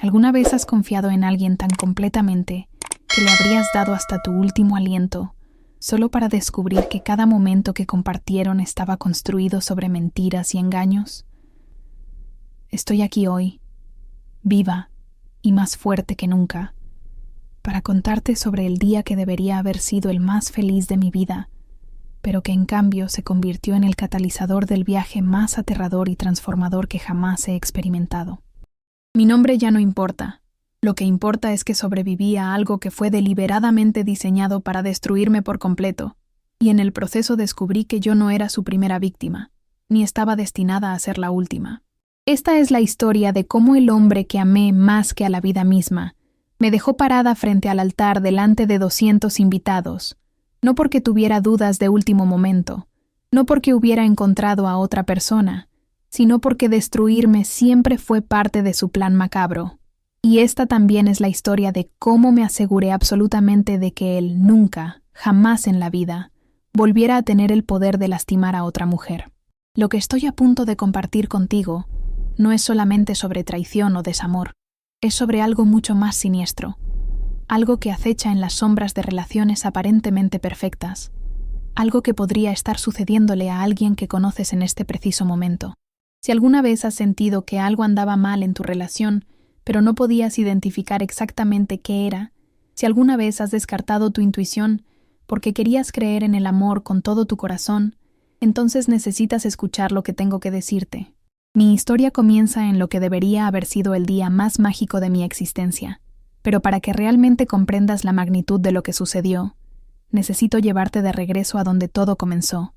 ¿Alguna vez has confiado en alguien tan completamente que le habrías dado hasta tu último aliento, solo para descubrir que cada momento que compartieron estaba construido sobre mentiras y engaños? Estoy aquí hoy, viva y más fuerte que nunca, para contarte sobre el día que debería haber sido el más feliz de mi vida, pero que en cambio se convirtió en el catalizador del viaje más aterrador y transformador que jamás he experimentado. Mi nombre ya no importa. Lo que importa es que sobreviví a algo que fue deliberadamente diseñado para destruirme por completo, y en el proceso descubrí que yo no era su primera víctima, ni estaba destinada a ser la última. Esta es la historia de cómo el hombre que amé más que a la vida misma me dejó parada frente al altar delante de 200 invitados, no porque tuviera dudas de último momento, no porque hubiera encontrado a otra persona, sino porque destruirme siempre fue parte de su plan macabro. Y esta también es la historia de cómo me aseguré absolutamente de que él nunca, jamás en la vida, volviera a tener el poder de lastimar a otra mujer. Lo que estoy a punto de compartir contigo no es solamente sobre traición o desamor, es sobre algo mucho más siniestro, algo que acecha en las sombras de relaciones aparentemente perfectas, algo que podría estar sucediéndole a alguien que conoces en este preciso momento. Si alguna vez has sentido que algo andaba mal en tu relación, pero no podías identificar exactamente qué era, si alguna vez has descartado tu intuición porque querías creer en el amor con todo tu corazón, entonces necesitas escuchar lo que tengo que decirte. Mi historia comienza en lo que debería haber sido el día más mágico de mi existencia, pero para que realmente comprendas la magnitud de lo que sucedió, necesito llevarte de regreso a donde todo comenzó,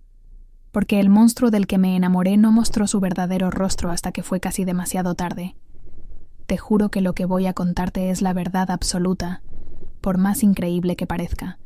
porque el monstruo del que me enamoré no mostró su verdadero rostro hasta que fue casi demasiado tarde. Te juro que lo que voy a contarte es la verdad absoluta, por más increíble que parezca.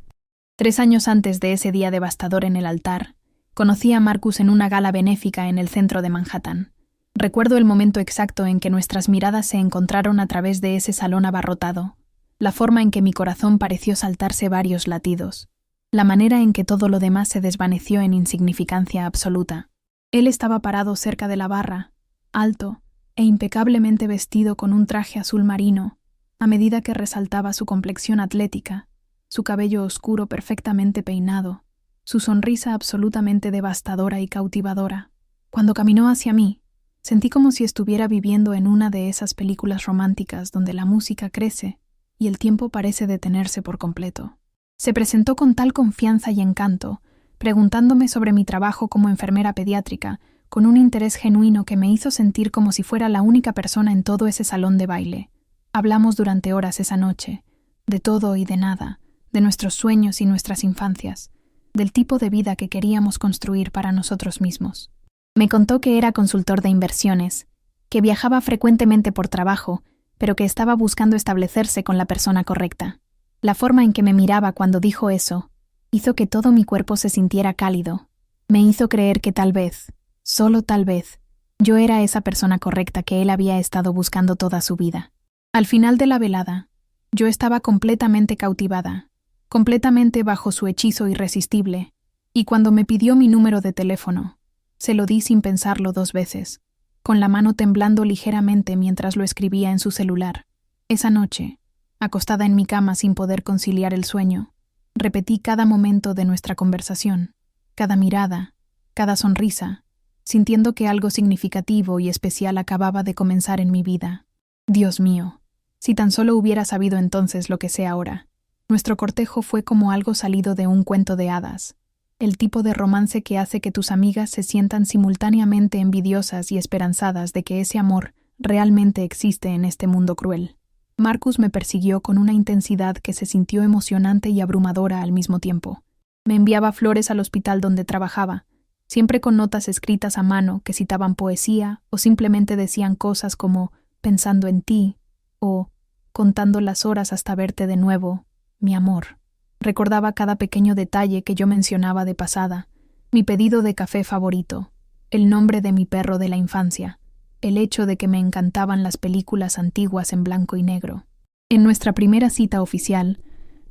3 años antes de ese día devastador en el altar, conocí a Marcus en una gala benéfica en el centro de Manhattan. Recuerdo el momento exacto en que nuestras miradas se encontraron a través de ese salón abarrotado, la forma en que mi corazón pareció saltarse varios latidos, la manera en que todo lo demás se desvaneció en insignificancia absoluta. Él estaba parado cerca de la barra, alto e impecablemente vestido con un traje azul marino, a medida que resaltaba su complexión atlética, su cabello oscuro perfectamente peinado, su sonrisa absolutamente devastadora y cautivadora. Cuando caminó hacia mí, sentí como si estuviera viviendo en una de esas películas románticas donde la música crece y el tiempo parece detenerse por completo. Se presentó con tal confianza y encanto, preguntándome sobre mi trabajo como enfermera pediátrica, con un interés genuino que me hizo sentir como si fuera la única persona en todo ese salón de baile. Hablamos durante horas esa noche, de todo y de nada, de nuestros sueños y nuestras infancias, del tipo de vida que queríamos construir para nosotros mismos. Me contó que era consultor de inversiones, que viajaba frecuentemente por trabajo, pero que estaba buscando establecerse con la persona correcta. La forma en que me miraba cuando dijo eso hizo que todo mi cuerpo se sintiera cálido. Me hizo creer que tal vez, solo tal vez, yo era esa persona correcta que él había estado buscando toda su vida. Al final de la velada, yo estaba completamente cautivada, completamente bajo su hechizo irresistible, y cuando me pidió mi número de teléfono, se lo di sin pensarlo 2 veces, con la mano temblando ligeramente mientras lo escribía en su celular. Esa noche, acostada en mi cama sin poder conciliar el sueño, repetí cada momento de nuestra conversación, cada mirada, cada sonrisa, sintiendo que algo significativo y especial acababa de comenzar en mi vida. Dios mío, si tan solo hubiera sabido entonces lo que sé ahora. Nuestro cortejo fue como algo salido de un cuento de hadas, el tipo de romance que hace que tus amigas se sientan simultáneamente envidiosas y esperanzadas de que ese amor realmente existe en este mundo cruel. Marcus me persiguió con una intensidad que se sintió emocionante y abrumadora al mismo tiempo. Me enviaba flores al hospital donde trabajaba, siempre con notas escritas a mano que citaban poesía o simplemente decían cosas como «pensando en ti» o «contando las horas hasta verte de nuevo, mi amor». Recordaba cada pequeño detalle que yo mencionaba de pasada, mi pedido de café favorito, el nombre de mi perro de la infancia, el hecho de que me encantaban las películas antiguas en blanco y negro. En nuestra primera cita oficial,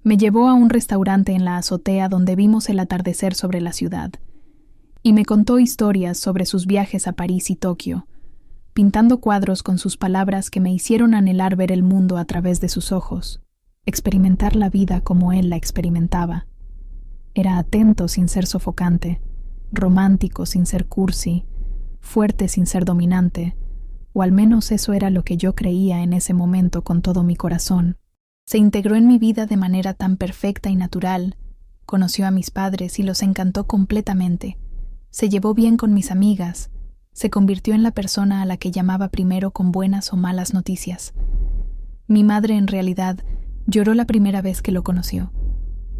me llevó a un restaurante en la azotea donde vimos el atardecer sobre la ciudad, y me contó historias sobre sus viajes a París y Tokio, pintando cuadros con sus palabras que me hicieron anhelar ver el mundo a través de sus ojos, experimentar la vida como él la experimentaba. Era atento sin ser sofocante, romántico sin ser cursi, fuerte sin ser dominante, o al menos eso era lo que yo creía en ese momento con todo mi corazón. Se integró en mi vida de manera tan perfecta y natural, conoció a mis padres y los encantó completamente, se llevó bien con mis amigas, se convirtió en la persona a la que llamaba primero con buenas o malas noticias. Mi madre, en realidad, lloró la primera vez que lo conoció,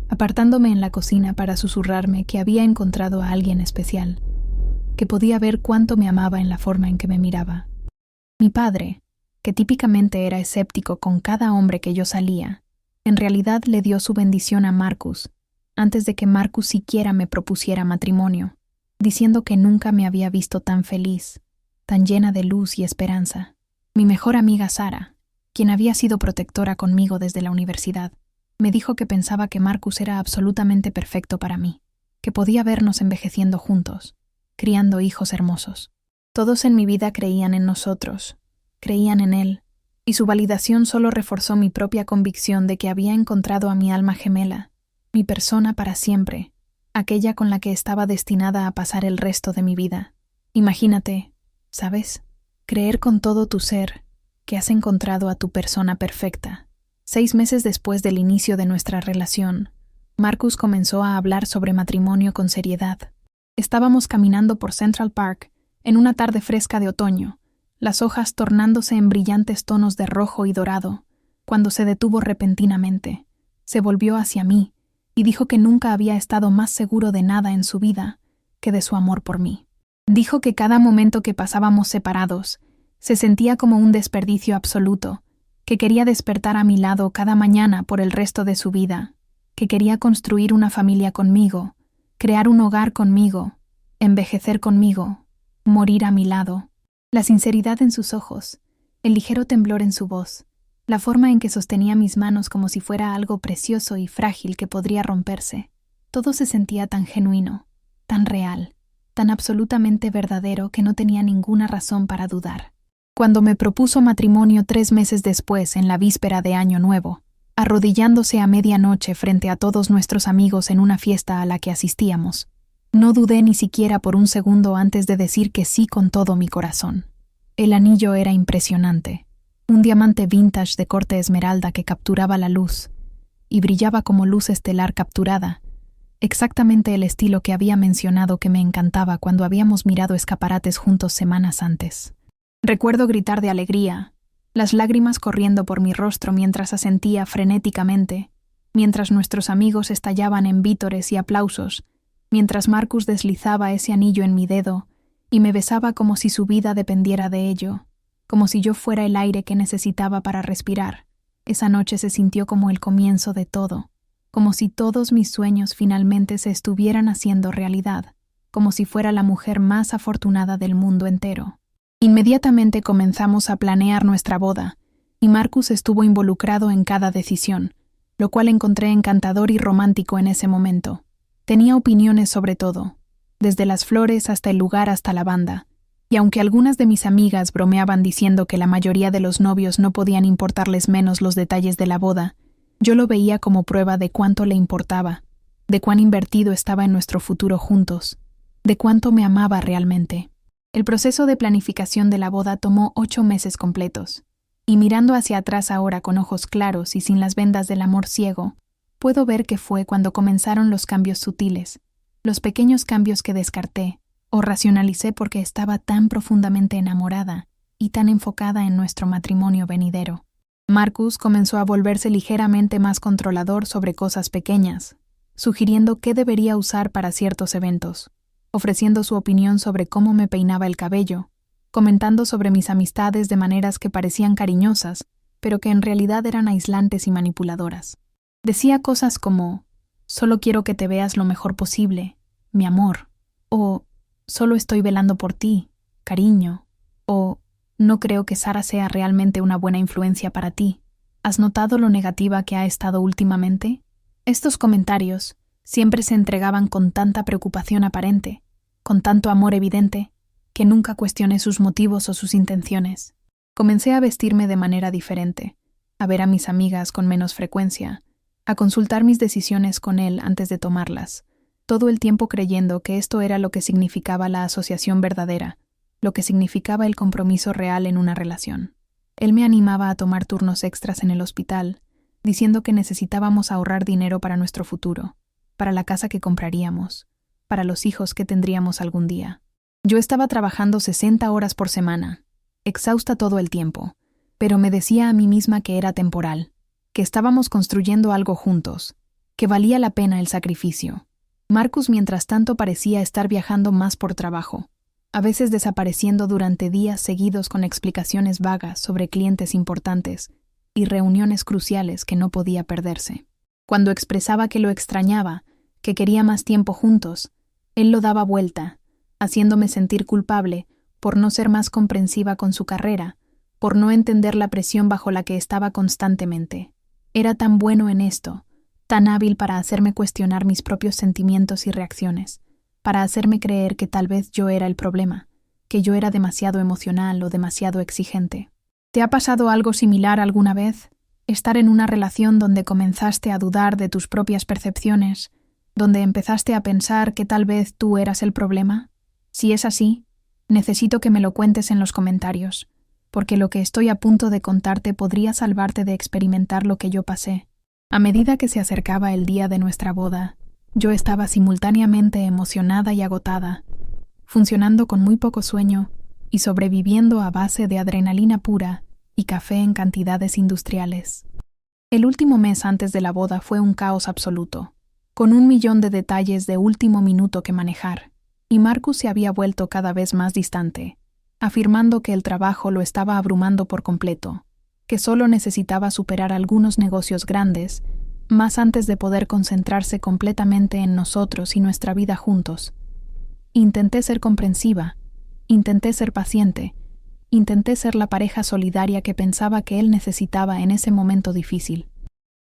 apartándome en la cocina para susurrarme que había encontrado a alguien especial, que podía ver cuánto me amaba en la forma en que me miraba. Mi padre, que típicamente era escéptico con cada hombre que yo salía, en realidad le dio su bendición a Marcus, antes de que Marcus siquiera me propusiera matrimonio, diciendo que nunca me había visto tan feliz, tan llena de luz y esperanza. Mi mejor amiga Sara, quien había sido protectora conmigo desde la universidad, me dijo que pensaba que Marcus era absolutamente perfecto para mí, que podía vernos envejeciendo juntos, criando hijos hermosos. Todos en mi vida creían en nosotros, creían en él, y su validación solo reforzó mi propia convicción de que había encontrado a mi alma gemela, mi persona para siempre, aquella con la que estaba destinada a pasar el resto de mi vida. Imagínate, ¿sabes? Creer con todo tu ser que has encontrado a tu persona perfecta. 6 meses después del inicio de nuestra relación, Marcus comenzó a hablar sobre matrimonio con seriedad. Estábamos caminando por Central Park en una tarde fresca de otoño, las hojas tornándose en brillantes tonos de rojo y dorado, cuando se detuvo repentinamente. Se volvió hacia mí y dijo que nunca había estado más seguro de nada en su vida que de su amor por mí. Dijo que cada momento que pasábamos separados se sentía como un desperdicio absoluto, que quería despertar a mi lado cada mañana por el resto de su vida, que quería construir una familia conmigo, crear un hogar conmigo, envejecer conmigo, morir a mi lado. La sinceridad en sus ojos, el ligero temblor en su voz, la forma en que sostenía mis manos como si fuera algo precioso y frágil que podría romperse, todo se sentía tan genuino, tan real, tan absolutamente verdadero que no tenía ninguna razón para dudar. Cuando me propuso matrimonio 3 meses después, en la víspera de Año Nuevo, arrodillándose a medianoche frente a todos nuestros amigos en una fiesta a la que asistíamos, no dudé ni siquiera por un segundo antes de decir que sí con todo mi corazón. El anillo era impresionante, un diamante vintage de corte esmeralda que capturaba la luz, y brillaba como luz estelar capturada, exactamente el estilo que había mencionado que me encantaba cuando habíamos mirado escaparates juntos semanas antes. Recuerdo gritar de alegría, las lágrimas corriendo por mi rostro mientras asentía frenéticamente, mientras nuestros amigos estallaban en vítores y aplausos, mientras Marcus deslizaba ese anillo en mi dedo y me besaba como si su vida dependiera de ello, como si yo fuera el aire que necesitaba para respirar. Esa noche se sintió como el comienzo de todo, como si todos mis sueños finalmente se estuvieran haciendo realidad, como si fuera la mujer más afortunada del mundo entero. Inmediatamente comenzamos a planear nuestra boda, y Marcus estuvo involucrado en cada decisión, lo cual encontré encantador y romántico en ese momento. Tenía opiniones sobre todo, desde las flores hasta el lugar hasta la banda, y aunque algunas de mis amigas bromeaban diciendo que la mayoría de los novios no podían importarles menos los detalles de la boda, yo lo veía como prueba de cuánto le importaba, de cuán invertido estaba en nuestro futuro juntos, de cuánto me amaba realmente. El proceso de planificación de la boda tomó 8 meses completos, y mirando hacia atrás ahora con ojos claros y sin las vendas del amor ciego, puedo ver que fue cuando comenzaron los cambios sutiles, los pequeños cambios que descarté o racionalicé porque estaba tan profundamente enamorada y tan enfocada en nuestro matrimonio venidero. Marcus comenzó a volverse ligeramente más controlador sobre cosas pequeñas, sugiriendo qué debería usar para ciertos eventos, ofreciendo su opinión sobre cómo me peinaba el cabello, comentando sobre mis amistades de maneras que parecían cariñosas, pero que en realidad eran aislantes y manipuladoras. Decía cosas como, solo quiero que te veas lo mejor posible, mi amor, o solo estoy velando por ti, cariño, o no creo que Sara sea realmente una buena influencia para ti. ¿Has notado lo negativa que ha estado últimamente? Estos comentarios siempre se entregaban con tanta preocupación aparente, con tanto amor evidente, que nunca cuestioné sus motivos o sus intenciones. Comencé a vestirme de manera diferente, a ver a mis amigas con menos frecuencia, a consultar mis decisiones con él antes de tomarlas, todo el tiempo creyendo que esto era lo que significaba la asociación verdadera, lo que significaba el compromiso real en una relación. Él me animaba a tomar turnos extras en el hospital, diciendo que necesitábamos ahorrar dinero para nuestro futuro, para la casa que compraríamos, para los hijos que tendríamos algún día. Yo estaba trabajando 60 horas por semana, exhausta todo el tiempo, pero me decía a mí misma que era temporal, que estábamos construyendo algo juntos, que valía la pena el sacrificio. Marcus, mientras tanto, parecía estar viajando más por trabajo, a veces desapareciendo durante días seguidos con explicaciones vagas sobre clientes importantes y reuniones cruciales que no podía perderse. Cuando expresaba que lo extrañaba, que quería más tiempo juntos, él lo daba vuelta, haciéndome sentir culpable por no ser más comprensiva con su carrera, por no entender la presión bajo la que estaba constantemente. Era tan bueno en esto, tan hábil para hacerme cuestionar mis propios sentimientos y reacciones, para hacerme creer que tal vez yo era el problema, que yo era demasiado emocional o demasiado exigente. ¿Te ha pasado algo similar alguna vez? Estar en una relación donde comenzaste a dudar de tus propias percepciones, donde empezaste a pensar que tal vez tú eras el problema. Si es así, necesito que me lo cuentes en los comentarios, porque lo que estoy a punto de contarte podría salvarte de experimentar lo que yo pasé. A medida que se acercaba el día de nuestra boda, yo estaba simultáneamente emocionada y agotada, funcionando con muy poco sueño y sobreviviendo a base de adrenalina pura y café en cantidades industriales. El último mes antes de la boda fue un caos absoluto, con 1.000.000 de detalles de último minuto que manejar, y Marcus se había vuelto cada vez más distante, afirmando que el trabajo lo estaba abrumando por completo, que solo necesitaba superar algunos negocios grandes, más antes de poder concentrarse completamente en nosotros y nuestra vida juntos. Intenté ser comprensiva, intenté ser paciente, intenté ser la pareja solidaria que pensaba que él necesitaba en ese momento difícil.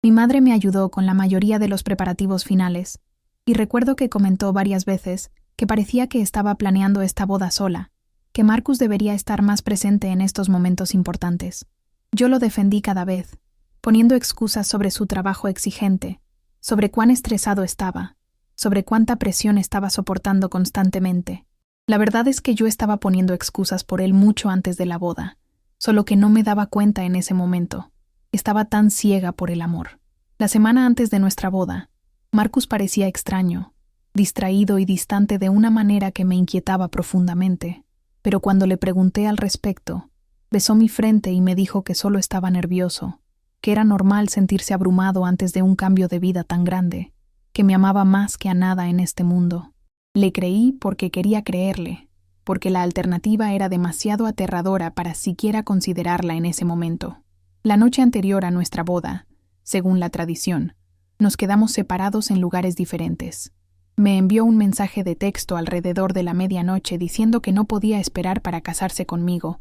Mi madre me ayudó con la mayoría de los preparativos finales, y recuerdo que comentó varias veces que parecía que estaba planeando esta boda sola, que Marcus debería estar más presente en estos momentos importantes. Yo lo defendí cada vez, poniendo excusas sobre su trabajo exigente, sobre cuán estresado estaba, sobre cuánta presión estaba soportando constantemente. La verdad es que yo estaba poniendo excusas por él mucho antes de la boda, solo que no me daba cuenta en ese momento. Estaba tan ciega por el amor. La semana antes de nuestra boda, Marcus parecía extraño, distraído y distante de una manera que me inquietaba profundamente, pero cuando le pregunté al respecto, besó mi frente y me dijo que solo estaba nervioso, que era normal sentirse abrumado antes de un cambio de vida tan grande, que me amaba más que a nada en este mundo. Le creí porque quería creerle, porque la alternativa era demasiado aterradora para siquiera considerarla en ese momento. La noche anterior a nuestra boda, según la tradición, nos quedamos separados en lugares diferentes. Me envió un mensaje de texto alrededor de la medianoche diciendo que no podía esperar para casarse conmigo,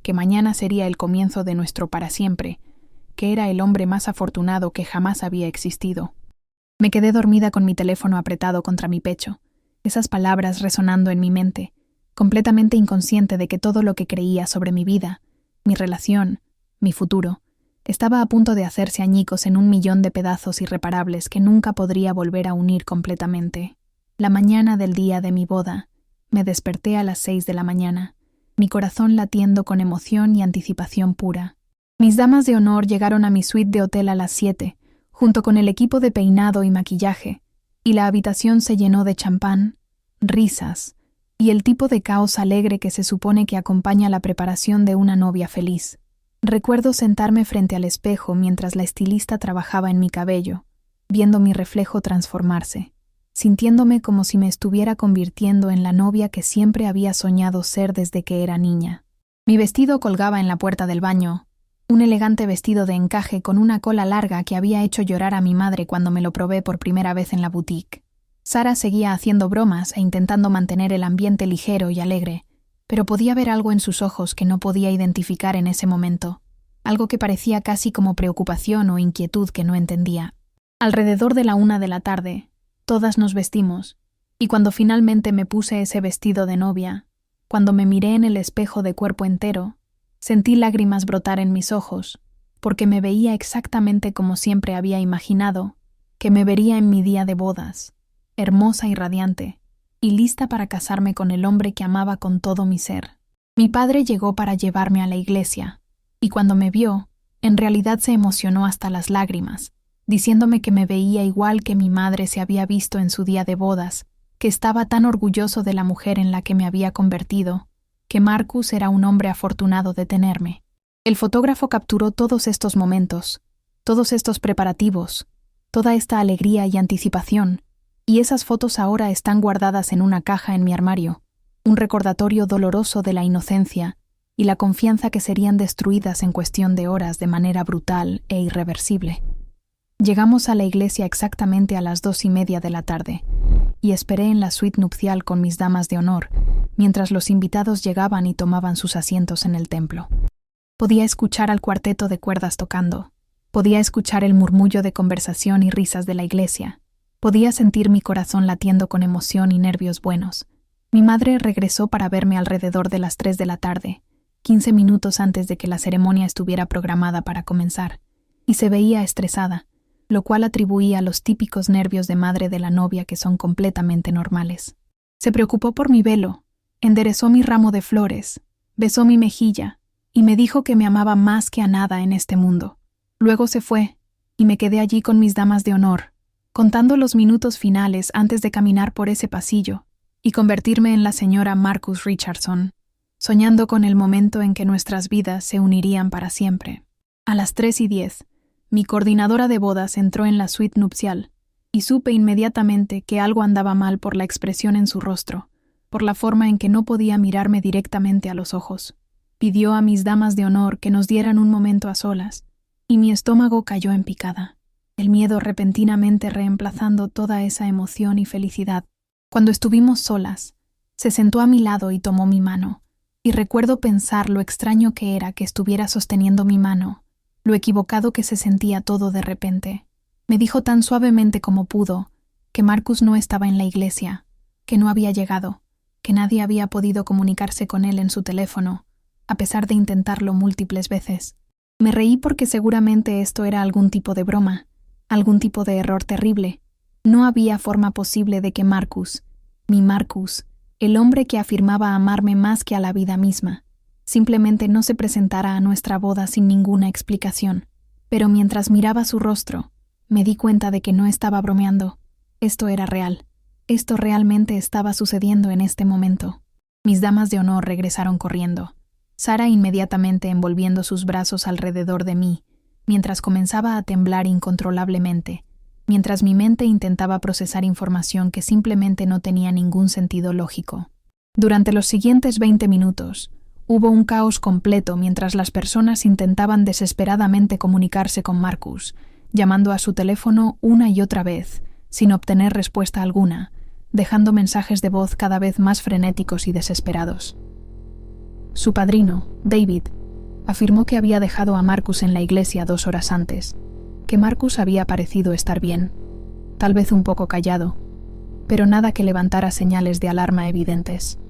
que mañana sería el comienzo de nuestro para siempre, que era el hombre más afortunado que jamás había existido. Me quedé dormida con mi teléfono apretado contra mi pecho, esas palabras resonando en mi mente, completamente inconsciente de que todo lo que creía sobre mi vida, mi relación, mi futuro, estaba a punto de hacerse añicos en 1.000.000 de pedazos irreparables que nunca podría volver a unir completamente. La mañana del día de mi boda, me desperté a las 6 de la mañana, mi corazón latiendo con emoción y anticipación pura. Mis damas de honor llegaron a mi suite de hotel a las 7, junto con el equipo de peinado y maquillaje, y la habitación se llenó de champán, risas y el tipo de caos alegre que se supone que acompaña la preparación de una novia feliz. Recuerdo sentarme frente al espejo mientras la estilista trabajaba en mi cabello, viendo mi reflejo transformarse, sintiéndome como si me estuviera convirtiendo en la novia que siempre había soñado ser desde que era niña. Mi vestido colgaba en la puerta del baño, un elegante vestido de encaje con una cola larga que había hecho llorar a mi madre cuando me lo probé por primera vez en la boutique. Sara seguía haciendo bromas e intentando mantener el ambiente ligero y alegre, pero podía ver algo en sus ojos que no podía identificar en ese momento, algo que parecía casi como preocupación o inquietud que no entendía. Alrededor de la 1 de la tarde, todas nos vestimos, y cuando finalmente me puse ese vestido de novia, Cuando me miré en el espejo de cuerpo entero, sentí lágrimas brotar en mis ojos, porque me veía exactamente como siempre había imaginado, que me vería en mi día de bodas, hermosa y radiante, y lista para casarme con el hombre que amaba con todo mi ser. Mi padre llegó para llevarme a la iglesia, y cuando me vio, en realidad se emocionó hasta las lágrimas, diciéndome que me veía igual que mi madre se había visto en su día de bodas, que estaba tan orgulloso de la mujer en la que me había convertido, que Marcus era un hombre afortunado de tenerme. El fotógrafo capturó todos estos momentos, todos estos preparativos, toda esta alegría y anticipación, y esas fotos ahora están guardadas en una caja en mi armario, un recordatorio doloroso de la inocencia y la confianza que serían destruidas en cuestión de horas de manera brutal e irreversible. Llegamos a la iglesia exactamente a las 2:30 de la tarde, y esperé en la suite nupcial con mis damas de honor, mientras los invitados llegaban y tomaban sus asientos en el templo. Podía escuchar al cuarteto de cuerdas tocando, podía escuchar el murmullo de conversación y risas de la iglesia, podía sentir mi corazón latiendo con emoción y nervios buenos. Mi madre regresó para verme alrededor de las 3 de la tarde, 15 minutos antes de que la ceremonia estuviera programada para comenzar, y se veía estresada, lo cual atribuía a los típicos nervios de madre de la novia que son completamente normales. Se preocupó por mi velo, enderezó mi ramo de flores, besó mi mejilla y me dijo que me amaba más que a nada en este mundo. Luego se fue, y me quedé allí con mis damas de honor, contando los minutos finales antes de caminar por ese pasillo y convertirme en la señora Marcus Richardson, soñando con el momento en que nuestras vidas se unirían para siempre. A las 3:10, mi coordinadora de bodas entró en la suite nupcial, y supe inmediatamente que algo andaba mal por la expresión en su rostro, por la forma en que no podía mirarme directamente a los ojos. Pidió a mis damas de honor que nos dieran un momento a solas, y mi estómago cayó en picada, el miedo repentinamente reemplazando toda esa emoción y felicidad. Cuando estuvimos solas, se sentó a mi lado y tomó mi mano, y recuerdo pensar lo extraño que era que estuviera sosteniendo mi mano, lo equivocado que se sentía todo de repente. Me dijo tan suavemente como pudo que Marcus no estaba en la iglesia, que no había llegado, que nadie había podido comunicarse con él en su teléfono, a pesar de intentarlo múltiples veces. Me reí porque seguramente esto era algún tipo de broma, algún tipo de error terrible. No había forma posible de que Marcus, mi Marcus, el hombre que afirmaba amarme más que a la vida misma, simplemente no se presentara a nuestra boda sin ninguna explicación. Pero mientras miraba su rostro, me di cuenta de que no estaba bromeando. Esto era real. Esto realmente estaba sucediendo en este momento. Mis damas de honor regresaron corriendo, Sara inmediatamente envolviendo sus brazos alrededor de mí, mientras comenzaba a temblar incontrolablemente, mientras mi mente intentaba procesar información que simplemente no tenía ningún sentido lógico. Durante los siguientes 20 minutos, hubo un caos completo mientras las personas intentaban desesperadamente comunicarse con Marcus, llamando a su teléfono una y otra vez, sin obtener respuesta alguna, dejando mensajes de voz cada vez más frenéticos y desesperados. Su padrino, David, afirmó que había dejado a Marcus en la iglesia 2 horas antes, que Marcus había parecido estar bien, tal vez un poco callado, pero nada que levantara señales de alarma evidentes.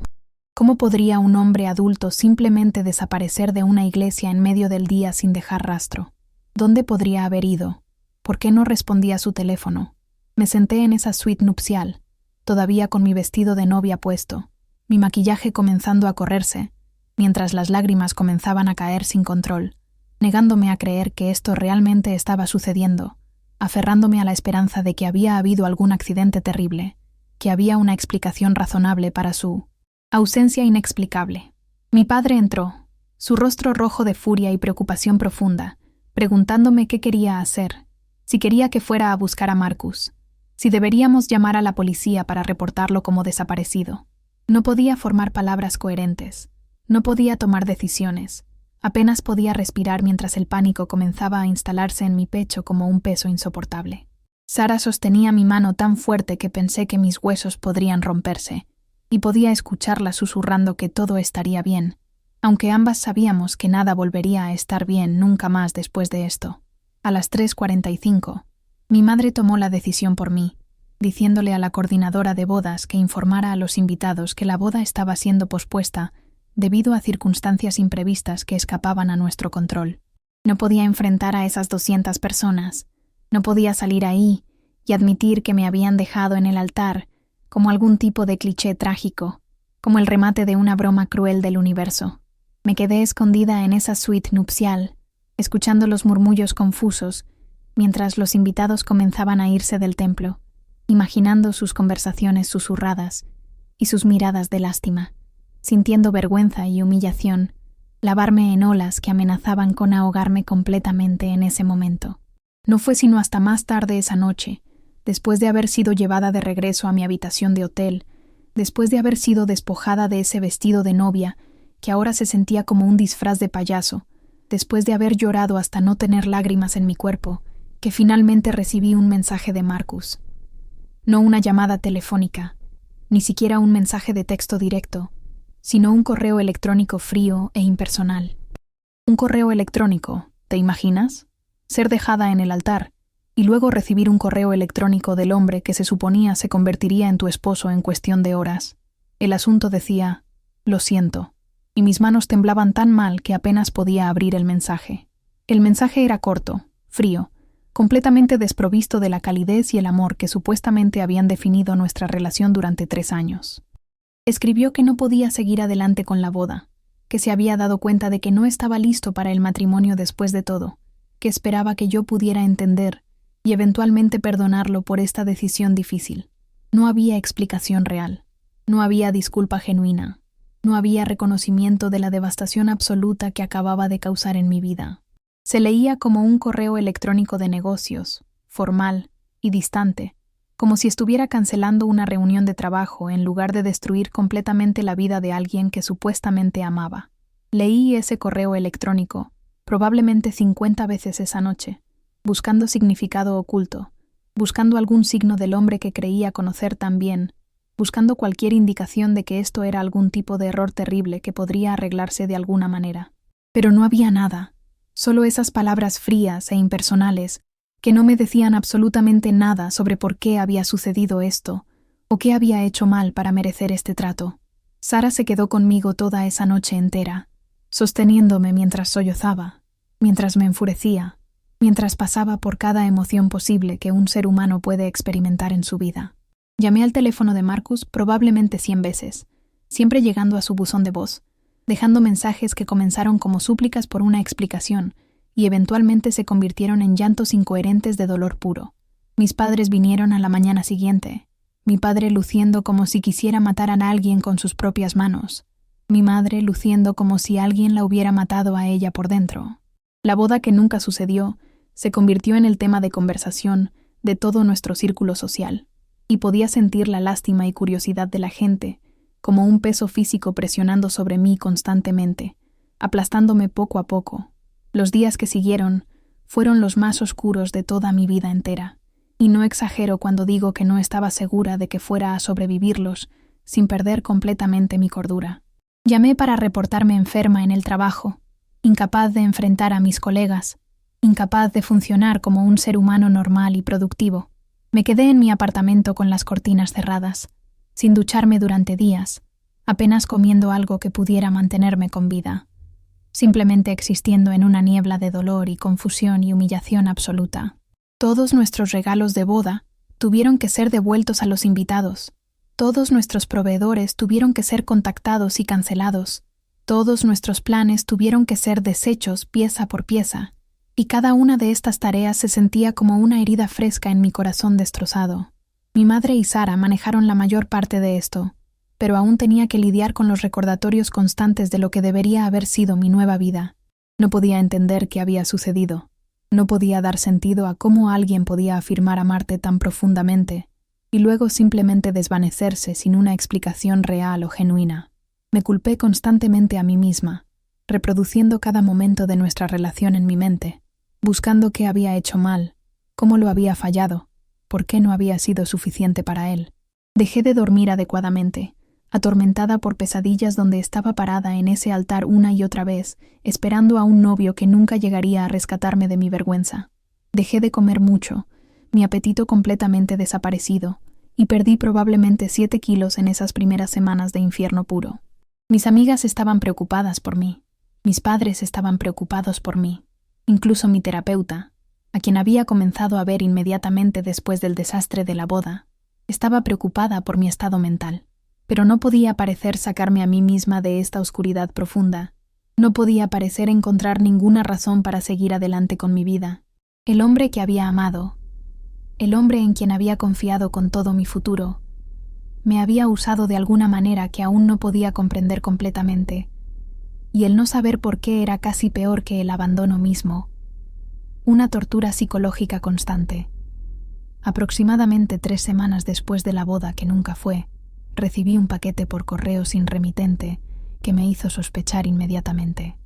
¿Cómo podría un hombre adulto simplemente desaparecer de una iglesia en medio del día sin dejar rastro? ¿Dónde podría haber ido? ¿Por qué no respondía a su teléfono? Me senté en esa suite nupcial, todavía con mi vestido de novia puesto, mi maquillaje comenzando a correrse, mientras las lágrimas comenzaban a caer sin control, negándome a creer que esto realmente estaba sucediendo, aferrándome a la esperanza de que había habido algún accidente terrible, que había una explicación razonable para su ausencia inexplicable. Mi padre entró, su rostro rojo de furia y preocupación profunda, preguntándome qué quería hacer, si quería que fuera a buscar a Marcus, si deberíamos llamar a la policía para reportarlo como desaparecido. No podía formar palabras coherentes, no podía tomar decisiones, apenas podía respirar mientras el pánico comenzaba a instalarse en mi pecho como un peso insoportable. Sara sostenía mi mano tan fuerte que pensé que mis huesos podrían romperse, y podía escucharla susurrando que todo estaría bien, aunque ambas sabíamos que nada volvería a estar bien nunca más después de esto. A las 3:45, mi madre tomó la decisión por mí, diciéndole a la coordinadora de bodas que informara a los invitados que la boda estaba siendo pospuesta debido a circunstancias imprevistas que escapaban a nuestro control. No podía enfrentar a esas 200 personas, no podía salir ahí y admitir que me habían dejado en el altar como algún tipo de cliché trágico, como el remate de una broma cruel del universo. Me quedé escondida en esa suite nupcial, escuchando los murmullos confusos, mientras los invitados comenzaban a irse del templo, imaginando sus conversaciones susurradas y sus miradas de lástima, sintiendo vergüenza y humillación, lavarme en olas que amenazaban con ahogarme completamente en ese momento. No fue sino hasta más tarde esa noche, después de haber sido llevada de regreso a mi habitación de hotel, después de haber sido despojada de ese vestido de novia, que ahora se sentía como un disfraz de payaso, después de haber llorado hasta no tener lágrimas en mi cuerpo, que finalmente recibí un mensaje de Marcus. No una llamada telefónica, ni siquiera un mensaje de texto directo, sino un correo electrónico frío e impersonal. Un correo electrónico, ¿te imaginas? Ser dejada en el altar, y luego recibir un correo electrónico del hombre que se suponía se convertiría en tu esposo en cuestión de horas. El asunto decía, lo siento, y mis manos temblaban tan mal que apenas podía abrir el mensaje. El mensaje era corto, frío, completamente desprovisto de la calidez y el amor que supuestamente habían definido nuestra relación durante 3 años. Escribió que no podía seguir adelante con la boda, que se había dado cuenta de que no estaba listo para el matrimonio después de todo, que esperaba que yo pudiera entender y eventualmente perdonarlo por esta decisión difícil. No había explicación real, no había disculpa genuina, no había reconocimiento de la devastación absoluta que acababa de causar en mi vida. Se leía como un correo electrónico de negocios, formal y distante, como si estuviera cancelando una reunión de trabajo en lugar de destruir completamente la vida de alguien que supuestamente amaba. Leí ese correo electrónico, probablemente 50 veces esa noche, buscando significado oculto, buscando algún signo del hombre que creía conocer tan bien, buscando cualquier indicación de que esto era algún tipo de error terrible que podría arreglarse de alguna manera. Pero no había nada, solo esas palabras frías e impersonales que no me decían absolutamente nada sobre por qué había sucedido esto o qué había hecho mal para merecer este trato. Sara se quedó conmigo toda esa noche entera, sosteniéndome mientras sollozaba, mientras me enfurecía, mientras pasaba por cada emoción posible que un ser humano puede experimentar en su vida. Llamé al teléfono de Marcus probablemente 100 veces, siempre llegando a su buzón de voz, dejando mensajes que comenzaron como súplicas por una explicación y eventualmente se convirtieron en llantos incoherentes de dolor puro. Mis padres vinieron a la mañana siguiente, mi padre luciendo como si quisiera matar a alguien con sus propias manos, mi madre luciendo como si alguien la hubiera matado a ella por dentro. La boda que nunca sucedió se convirtió en el tema de conversación de todo nuestro círculo social, y podía sentir la lástima y curiosidad de la gente, como un peso físico presionando sobre mí constantemente, aplastándome poco a poco. Los días que siguieron fueron los más oscuros de toda mi vida entera, y no exagero cuando digo que no estaba segura de que fuera a sobrevivirlos sin perder completamente mi cordura. Llamé para reportarme enferma en el trabajo, incapaz de enfrentar a mis colegas, incapaz de funcionar como un ser humano normal y productivo. Me quedé en mi apartamento con las cortinas cerradas, sin ducharme durante días, apenas comiendo algo que pudiera mantenerme con vida, simplemente existiendo en una niebla de dolor y confusión y humillación absoluta. Todos nuestros regalos de boda tuvieron que ser devueltos a los invitados, todos nuestros proveedores tuvieron que ser contactados y cancelados, todos nuestros planes tuvieron que ser deshechos pieza por pieza, y cada una de estas tareas se sentía como una herida fresca en mi corazón destrozado. Mi madre y Sara manejaron la mayor parte de esto, pero aún tenía que lidiar con los recordatorios constantes de lo que debería haber sido mi nueva vida. No podía entender qué había sucedido. No podía dar sentido a cómo alguien podía afirmar amarte tan profundamente y luego simplemente desvanecerse sin una explicación real o genuina. Me culpé constantemente a mí misma, reproduciendo cada momento de nuestra relación en mi mente, buscando qué había hecho mal, cómo lo había fallado, por qué no había sido suficiente para él. Dejé de dormir adecuadamente, atormentada por pesadillas donde estaba parada en ese altar una y otra vez, esperando a un novio que nunca llegaría a rescatarme de mi vergüenza. Dejé de comer mucho, mi apetito completamente desaparecido, y perdí probablemente 7 kilos en esas primeras semanas de infierno puro. Mis amigas estaban preocupadas por mí. Mis padres estaban preocupados por mí. Incluso mi terapeuta, a quien había comenzado a ver inmediatamente después del desastre de la boda, estaba preocupada por mi estado mental. Pero no podía parecer sacarme a mí misma de esta oscuridad profunda. No podía parecer encontrar ninguna razón para seguir adelante con mi vida. El hombre que había amado, el hombre en quien había confiado con todo mi futuro, me había usado de alguna manera que aún no podía comprender completamente, y el no saber por qué era casi peor que el abandono mismo. Una tortura psicológica constante. Aproximadamente 3 semanas después de la boda, que nunca fue, recibí un paquete por correo sin remitente que me hizo sospechar inmediatamente.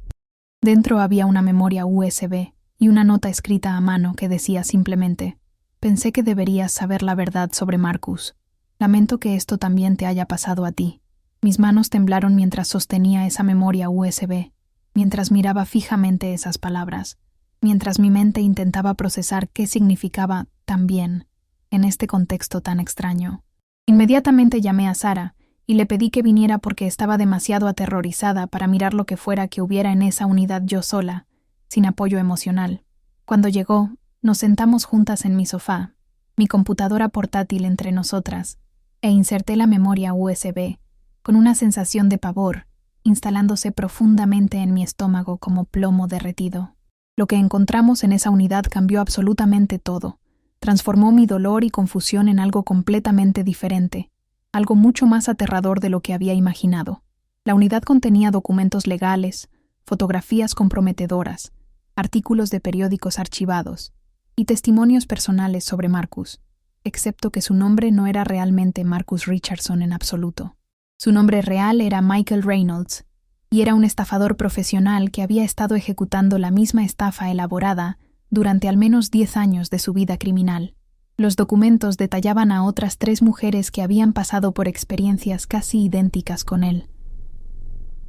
Dentro había una memoria USB y una nota escrita a mano que decía simplemente: «Pensé que deberías saber la verdad sobre Marcus. Lamento que esto también te haya pasado a ti». Mis manos temblaron mientras sostenía esa memoria USB, mientras miraba fijamente esas palabras, mientras mi mente intentaba procesar qué significaba «también» en este contexto tan extraño. Inmediatamente llamé a Sara y le pedí que viniera porque estaba demasiado aterrorizada para mirar lo que fuera que hubiera en esa unidad yo sola, sin apoyo emocional. Cuando llegó, nos sentamos juntas en mi sofá, mi computadora portátil entre nosotras, e inserté la memoria USB, con una sensación de pavor, instalándose profundamente en mi estómago como plomo derretido. Lo que encontramos en esa unidad cambió absolutamente todo. Transformó mi dolor y confusión en algo completamente diferente, algo mucho más aterrador de lo que había imaginado. La unidad contenía documentos legales, fotografías comprometedoras, artículos de periódicos archivados y testimonios personales sobre Marcus, excepto que su nombre no era realmente Marcus Richardson en absoluto. Su nombre real era Michael Reynolds, y era un estafador profesional que había estado ejecutando la misma estafa elaborada durante al menos 10 años de su vida criminal. Los documentos detallaban a otras 3 mujeres que habían pasado por experiencias casi idénticas con él.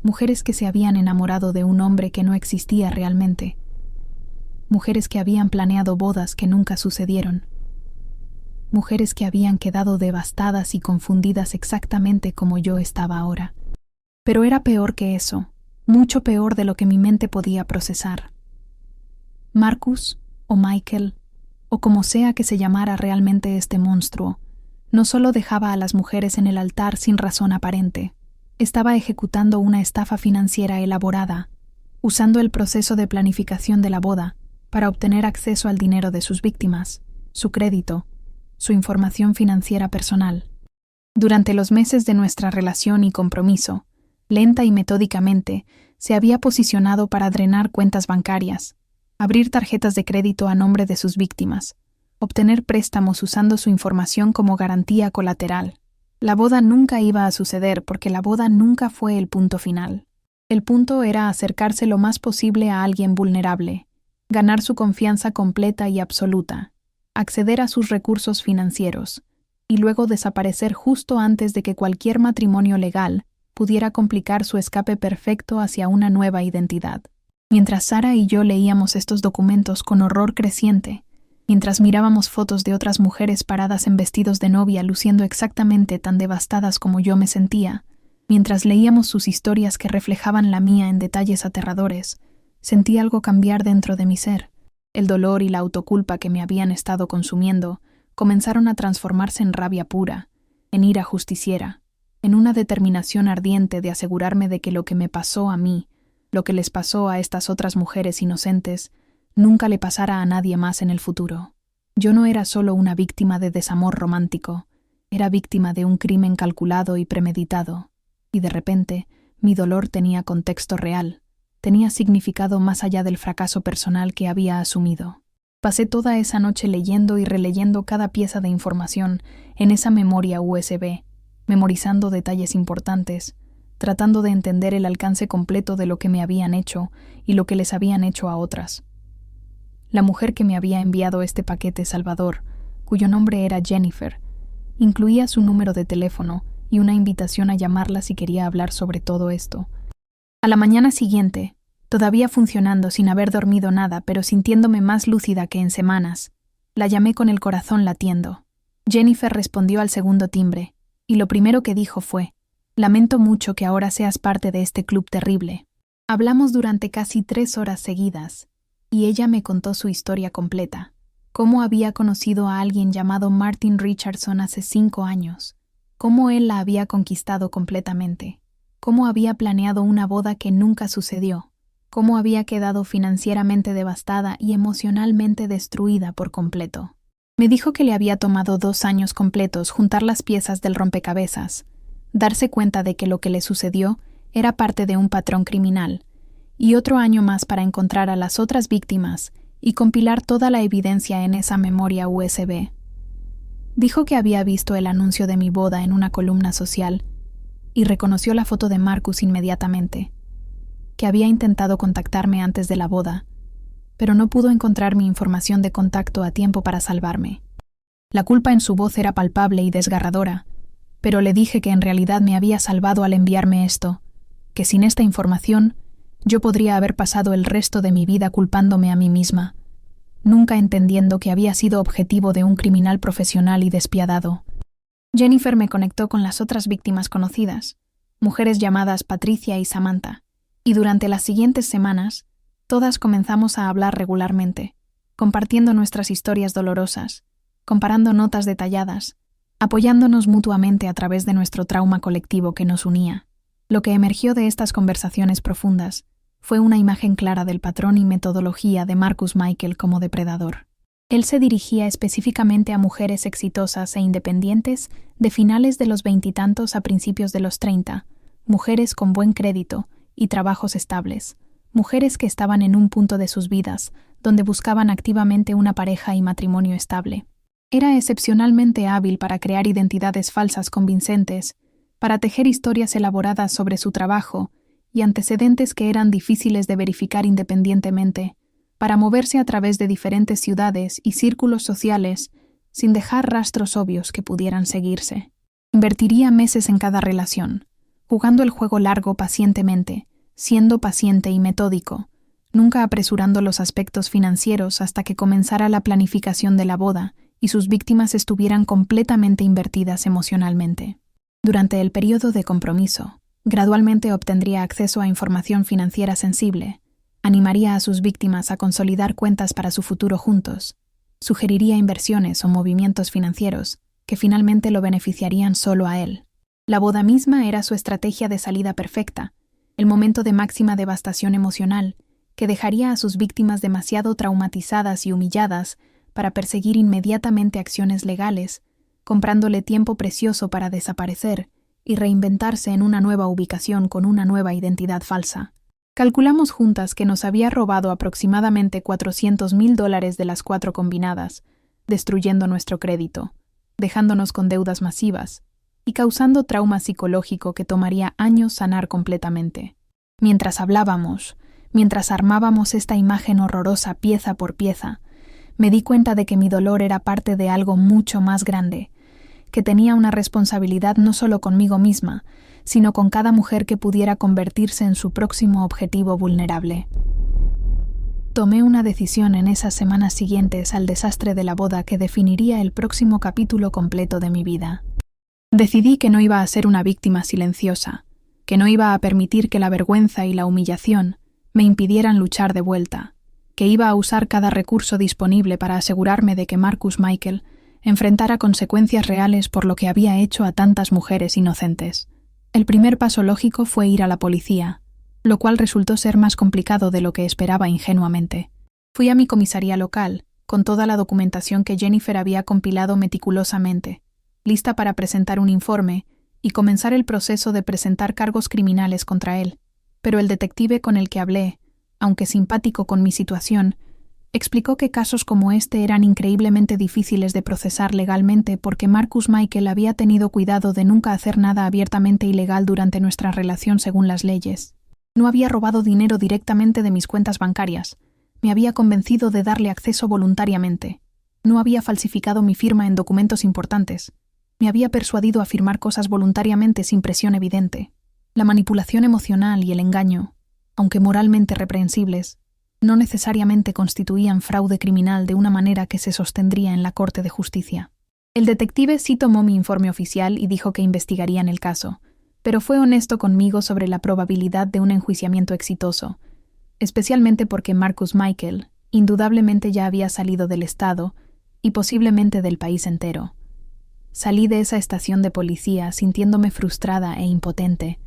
Mujeres que se habían enamorado de un hombre que no existía realmente. Mujeres que habían planeado bodas que nunca sucedieron. Mujeres que habían quedado devastadas y confundidas exactamente como yo estaba ahora. Pero era peor que eso, mucho peor de lo que mi mente podía procesar. Marcus, o Michael, o como sea que se llamara realmente este monstruo, no solo dejaba a las mujeres en el altar sin razón aparente, estaba ejecutando una estafa financiera elaborada, usando el proceso de planificación de la boda para obtener acceso al dinero de sus víctimas, su crédito, su información financiera personal. Durante los meses de nuestra relación y compromiso, lenta y metódicamente, se había posicionado para drenar cuentas bancarias, abrir tarjetas de crédito a nombre de sus víctimas, obtener préstamos usando su información como garantía colateral. La boda nunca iba a suceder porque la boda nunca fue el punto final. El punto era acercarse lo más posible a alguien vulnerable, ganar su confianza completa y absoluta, acceder a sus recursos financieros, y luego desaparecer justo antes de que cualquier matrimonio legal pudiera complicar su escape perfecto hacia una nueva identidad. Mientras Sara y yo leíamos estos documentos con horror creciente, mientras mirábamos fotos de otras mujeres paradas en vestidos de novia luciendo exactamente tan devastadas como yo me sentía, mientras leíamos sus historias que reflejaban la mía en detalles aterradores, sentí algo cambiar dentro de mi ser. El dolor y la autoculpa que me habían estado consumiendo comenzaron a transformarse en rabia pura, en ira justiciera, en una determinación ardiente de asegurarme de que lo que me pasó a mí, lo que les pasó a estas otras mujeres inocentes, nunca le pasara a nadie más en el futuro. Yo no era solo una víctima de desamor romántico, era víctima de un crimen calculado y premeditado, y de repente mi dolor tenía contexto real, tenía significado más allá del fracaso personal que había asumido. Pasé toda esa noche leyendo y releyendo cada pieza de información en esa memoria USB, memorizando detalles importantes, tratando de entender el alcance completo de lo que me habían hecho y lo que les habían hecho a otras. La mujer que me había enviado este paquete, Salvador, cuyo nombre era Jennifer, incluía su número de teléfono y una invitación a llamarla si quería hablar sobre todo esto. A la mañana siguiente, todavía funcionando sin haber dormido nada pero sintiéndome más lúcida que en semanas, la llamé con el corazón latiendo. Jennifer respondió al segundo timbre, y lo primero que dijo fue: «Lamento mucho que ahora seas parte de este club terrible». Hablamos durante casi 3 horas seguidas, y ella me contó su historia completa. Cómo había conocido a alguien llamado Martin Richardson hace 5 años, cómo él la había conquistado completamente, cómo había planeado una boda que nunca sucedió, cómo había quedado financieramente devastada y emocionalmente destruida por completo. Me dijo que le había tomado 2 años completos juntar las piezas del rompecabezas, darse cuenta de que lo que le sucedió era parte de un patrón criminal, y otro año más para encontrar a las otras víctimas y compilar toda la evidencia en esa memoria USB. Dijo que había visto el anuncio de mi boda en una columna social y reconoció la foto de Marcus inmediatamente, que había intentado contactarme antes de la boda, pero no pudo encontrar mi información de contacto a tiempo para salvarme. La culpa en su voz era palpable y desgarradora, pero le dije que en realidad me había salvado al enviarme esto, que sin esta información yo podría haber pasado el resto de mi vida culpándome a mí misma, nunca entendiendo que había sido objetivo de un criminal profesional y despiadado. Jennifer me conectó con las otras víctimas conocidas, mujeres llamadas Patricia y Samantha, y durante las siguientes semanas, todas comenzamos a hablar regularmente, compartiendo nuestras historias dolorosas, comparando notas detalladas, apoyándonos mutuamente a través de nuestro trauma colectivo que nos unía. Lo que emergió de estas conversaciones profundas fue una imagen clara del patrón y metodología de Marcus Michael como depredador. Él se dirigía específicamente a mujeres exitosas e independientes de finales de los 20 y tantos a principios de los 30, mujeres con buen crédito y trabajos estables, mujeres que estaban en un punto de sus vidas donde buscaban activamente una pareja y matrimonio estable. Era excepcionalmente hábil para crear identidades falsas convincentes, para tejer historias elaboradas sobre su trabajo y antecedentes que eran difíciles de verificar independientemente, para moverse a través de diferentes ciudades y círculos sociales sin dejar rastros obvios que pudieran seguirse. Invertiría meses en cada relación, jugando el juego largo pacientemente, siendo paciente y metódico, nunca apresurando los aspectos financieros hasta que comenzara la planificación de la boda y sus víctimas estuvieran completamente invertidas emocionalmente. Durante el periodo de compromiso, gradualmente obtendría acceso a información financiera sensible, animaría a sus víctimas a consolidar cuentas para su futuro juntos, sugeriría inversiones o movimientos financieros que finalmente lo beneficiarían solo a él. La boda misma era su estrategia de salida perfecta, el momento de máxima devastación emocional, que dejaría a sus víctimas demasiado traumatizadas y humilladas para perseguir inmediatamente acciones legales, comprándole tiempo precioso para desaparecer y reinventarse en una nueva ubicación con una nueva identidad falsa. Calculamos juntas que nos había robado aproximadamente $400,000 de las 4 combinadas, destruyendo nuestro crédito, dejándonos con deudas masivas y causando trauma psicológico que tomaría años sanar completamente. Mientras hablábamos, mientras armábamos esta imagen horrorosa pieza por pieza, me di cuenta de que mi dolor era parte de algo mucho más grande, que tenía una responsabilidad no solo conmigo misma, sino con cada mujer que pudiera convertirse en su próximo objetivo vulnerable. Tomé una decisión en esas semanas siguientes al desastre de la boda que definiría el próximo capítulo completo de mi vida. Decidí que no iba a ser una víctima silenciosa, que no iba a permitir que la vergüenza y la humillación me impidieran luchar de vuelta, que iba a usar cada recurso disponible para asegurarme de que Marcus Michael enfrentara consecuencias reales por lo que había hecho a tantas mujeres inocentes. El primer paso lógico fue ir a la policía, lo cual resultó ser más complicado de lo que esperaba ingenuamente. Fui a mi comisaría local, con toda la documentación que Jennifer había compilado meticulosamente, lista para presentar un informe y comenzar el proceso de presentar cargos criminales contra él. Pero el detective con el que hablé, aunque simpático con mi situación, explicó que casos como este eran increíblemente difíciles de procesar legalmente porque Marcus Michael había tenido cuidado de nunca hacer nada abiertamente ilegal durante nuestra relación según las leyes. No había robado dinero directamente de mis cuentas bancarias. Me había convencido de darle acceso voluntariamente. No había falsificado mi firma en documentos importantes. Me había persuadido a firmar cosas voluntariamente sin presión evidente. La manipulación emocional y el engaño, aunque moralmente reprensibles, no necesariamente constituían fraude criminal de una manera que se sostendría en la Corte de Justicia. El detective sí tomó mi informe oficial y dijo que investigarían el caso, pero fue honesto conmigo sobre la probabilidad de un enjuiciamiento exitoso, especialmente porque Marcus Michael indudablemente ya había salido del estado y posiblemente del país entero. Salí de esa estación de policía sintiéndome frustrada e impotente,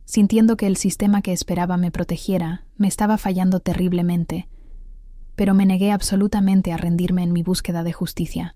sintiendo que el sistema que esperaba me protegiera me estaba fallando terriblemente, pero me negué absolutamente a rendirme en mi búsqueda de justicia.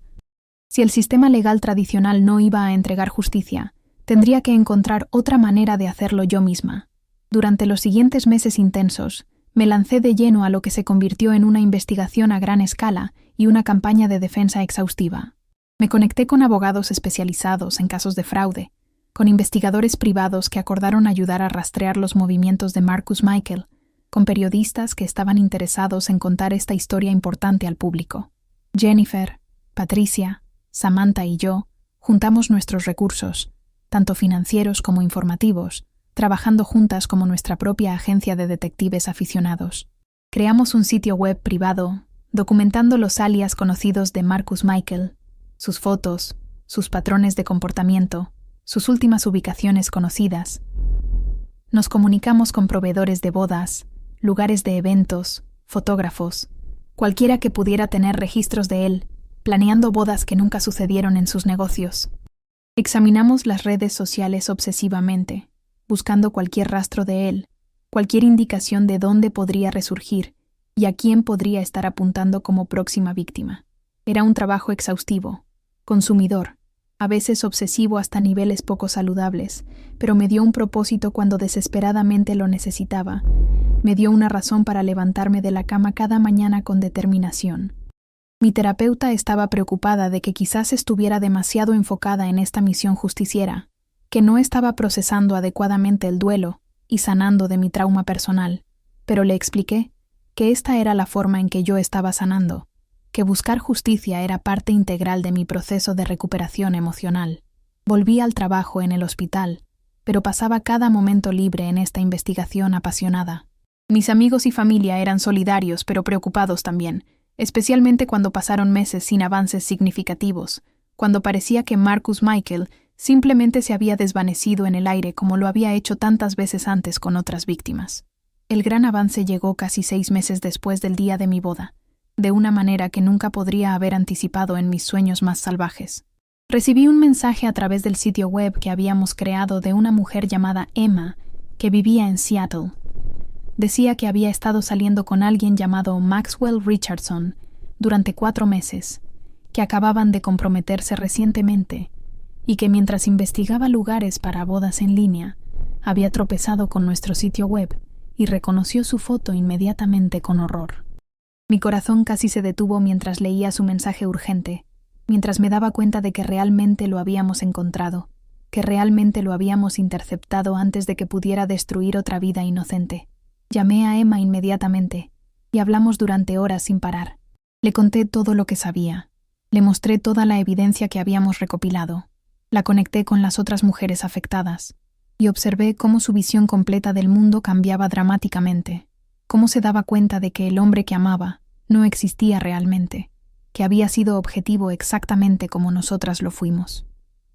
Si el sistema legal tradicional no iba a entregar justicia, tendría que encontrar otra manera de hacerlo yo misma. Durante los siguientes meses intensos, me lancé de lleno a lo que se convirtió en una investigación a gran escala y una campaña de defensa exhaustiva. Me conecté con abogados especializados en casos de fraude, con investigadores privados que acordaron ayudar a rastrear los movimientos de Marcus Michael, con periodistas que estaban interesados en contar esta historia importante al público. Jennifer, Patricia, Samantha y yo juntamos nuestros recursos, tanto financieros como informativos, trabajando juntas como nuestra propia agencia de detectives aficionados. Creamos un sitio web privado, documentando los alias conocidos de Marcus Michael, sus fotos, sus patrones de comportamiento, sus últimas ubicaciones conocidas. Nos comunicamos con proveedores de bodas, lugares de eventos, fotógrafos, cualquiera que pudiera tener registros de él, planeando bodas que nunca sucedieron en sus negocios. Examinamos las redes sociales obsesivamente, buscando cualquier rastro de él, cualquier indicación de dónde podría resurgir y a quién podría estar apuntando como próxima víctima. Era un trabajo exhaustivo, consumidor, a veces obsesivo hasta niveles poco saludables, pero me dio un propósito cuando desesperadamente lo necesitaba. Me dio una razón para levantarme de la cama cada mañana con determinación. Mi terapeuta estaba preocupada de que quizás estuviera demasiado enfocada en esta misión justiciera, que no estaba procesando adecuadamente el duelo y sanando de mi trauma personal, pero le expliqué que esta era la forma en que yo estaba sanando, que buscar justicia era parte integral de mi proceso de recuperación emocional. Volví al trabajo en el hospital, pero pasaba cada momento libre en esta investigación apasionada. Mis amigos y familia eran solidarios pero preocupados también, especialmente cuando pasaron meses sin avances significativos, cuando parecía que Marcus Michael simplemente se había desvanecido en el aire como lo había hecho tantas veces antes con otras víctimas. El gran avance llegó casi 6 meses después del día de mi boda, de una manera que nunca podría haber anticipado en mis sueños más salvajes. Recibí un mensaje a través del sitio web que habíamos creado de una mujer llamada Emma, que vivía en Seattle. Decía que había estado saliendo con alguien llamado Maxwell Richardson durante 4 meses, que acababan de comprometerse recientemente y que mientras investigaba lugares para bodas en línea, había tropezado con nuestro sitio web y reconoció su foto inmediatamente con horror. Mi corazón casi se detuvo mientras leía su mensaje urgente, mientras me daba cuenta de que realmente lo habíamos encontrado, que realmente lo habíamos interceptado antes de que pudiera destruir otra vida inocente. Llamé a Emma inmediatamente y hablamos durante horas sin parar. Le conté todo lo que sabía. Le mostré toda la evidencia que habíamos recopilado. La conecté con las otras mujeres afectadas y observé cómo su visión completa del mundo cambiaba dramáticamente, cómo se daba cuenta de que el hombre que amaba no existía realmente, que había sido objetivo exactamente como nosotras lo fuimos.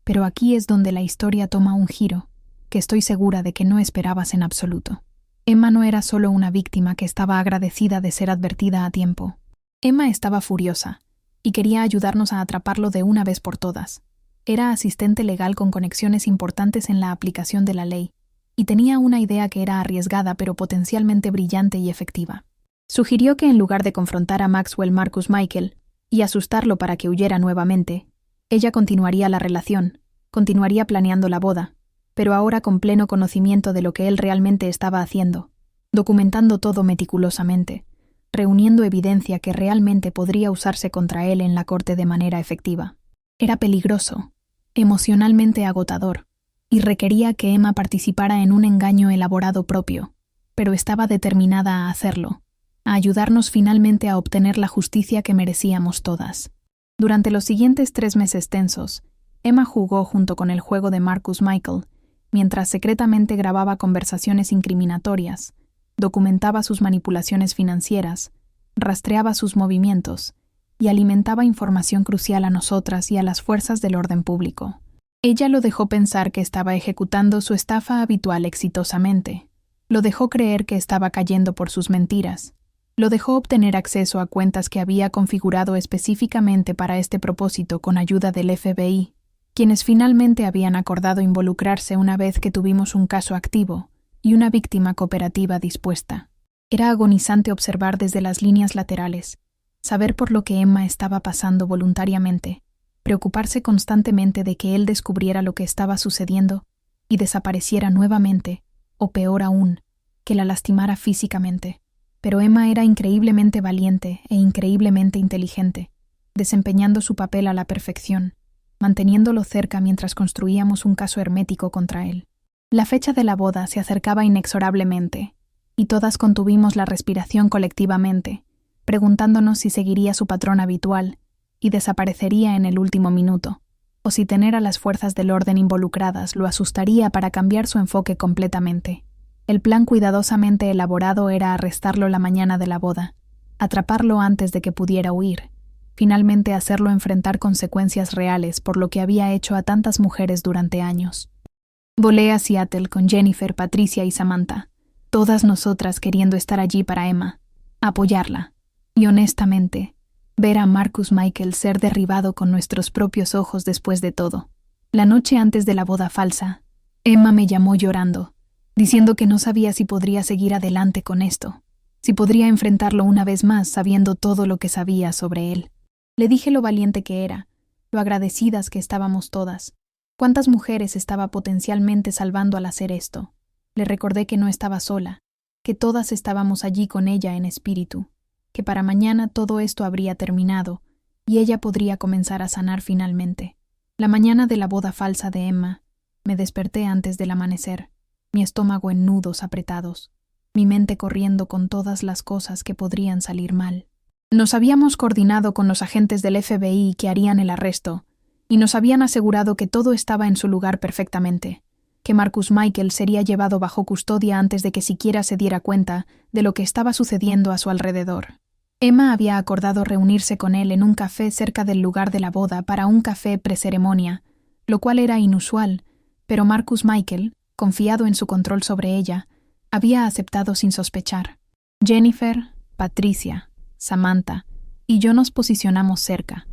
Pero aquí es donde la historia toma un giro, que estoy segura de que no esperabas en absoluto. Emma no era solo una víctima que estaba agradecida de ser advertida a tiempo. Emma estaba furiosa y quería ayudarnos a atraparlo de una vez por todas. Era asistente legal con conexiones importantes en la aplicación de la ley y tenía una idea que era arriesgada pero potencialmente brillante y efectiva. Sugirió que en lugar de confrontar a Maxwell Marcus Michael y asustarlo para que huyera nuevamente, ella continuaría la relación, continuaría planeando la boda, pero ahora con pleno conocimiento de lo que él realmente estaba haciendo, documentando todo meticulosamente, reuniendo evidencia que realmente podría usarse contra él en la corte de manera efectiva. Era peligroso, emocionalmente agotador, y requería que Emma participara en un engaño elaborado propio, pero estaba determinada a hacerlo, a ayudarnos finalmente a obtener la justicia que merecíamos todas. Durante los siguientes 3 meses tensos, Emma jugó junto con el juego de Marcus Michael, mientras secretamente grababa conversaciones incriminatorias, documentaba sus manipulaciones financieras, rastreaba sus movimientos y alimentaba información crucial a nosotras y a las fuerzas del orden público. Ella lo dejó pensar que estaba ejecutando su estafa habitual exitosamente. Lo dejó creer que estaba cayendo por sus mentiras. Lo dejó obtener acceso a cuentas que había configurado específicamente para este propósito con ayuda del FBI, quienes finalmente habían acordado involucrarse una vez que tuvimos un caso activo y una víctima cooperativa dispuesta. Era agonizante observar desde las líneas laterales, saber por lo que Emma estaba pasando voluntariamente, preocuparse constantemente de que él descubriera lo que estaba sucediendo y desapareciera nuevamente, o peor aún, que la lastimara físicamente. Pero Emma era increíblemente valiente e increíblemente inteligente, desempeñando su papel a la perfección, manteniéndolo cerca mientras construíamos un caso hermético contra él. La fecha de la boda se acercaba inexorablemente, y todas contuvimos la respiración colectivamente, preguntándonos si seguiría su patrón habitual y desaparecería en el último minuto, o si tener a las fuerzas del orden involucradas lo asustaría para cambiar su enfoque completamente. El plan cuidadosamente elaborado era arrestarlo la mañana de la boda, atraparlo antes de que pudiera huir, finalmente hacerlo enfrentar consecuencias reales por lo que había hecho a tantas mujeres durante años. Volé a Seattle con Jennifer, Patricia y Samantha, todas nosotras queriendo estar allí para Emma, apoyarla, y honestamente, ver a Marcus Michael ser derribado con nuestros propios ojos después de todo. La noche antes de la boda falsa, Emma me llamó llorando, diciendo que no sabía si podría seguir adelante con esto, si podría enfrentarlo una vez más sabiendo todo lo que sabía sobre él. Le dije lo valiente que era, lo agradecidas que estábamos todas, cuántas mujeres estaba potencialmente salvando al hacer esto. Le recordé que no estaba sola, que todas estábamos allí con ella en espíritu, que para mañana todo esto habría terminado y ella podría comenzar a sanar finalmente. La mañana de la boda falsa de Emma, me desperté antes del amanecer, mi estómago en nudos apretados, mi mente corriendo con todas las cosas que podrían salir mal. Nos habíamos coordinado con los agentes del FBI que harían el arresto, y nos habían asegurado que todo estaba en su lugar perfectamente, que Marcus Michael sería llevado bajo custodia antes de que siquiera se diera cuenta de lo que estaba sucediendo a su alrededor. Emma había acordado reunirse con él en un café cerca del lugar de la boda para un café preceremonia, lo cual era inusual, pero Marcus Michael, confiado en su control sobre ella, había aceptado sin sospechar. Jennifer, Patricia, Samantha y yo nos posicionamos cerca,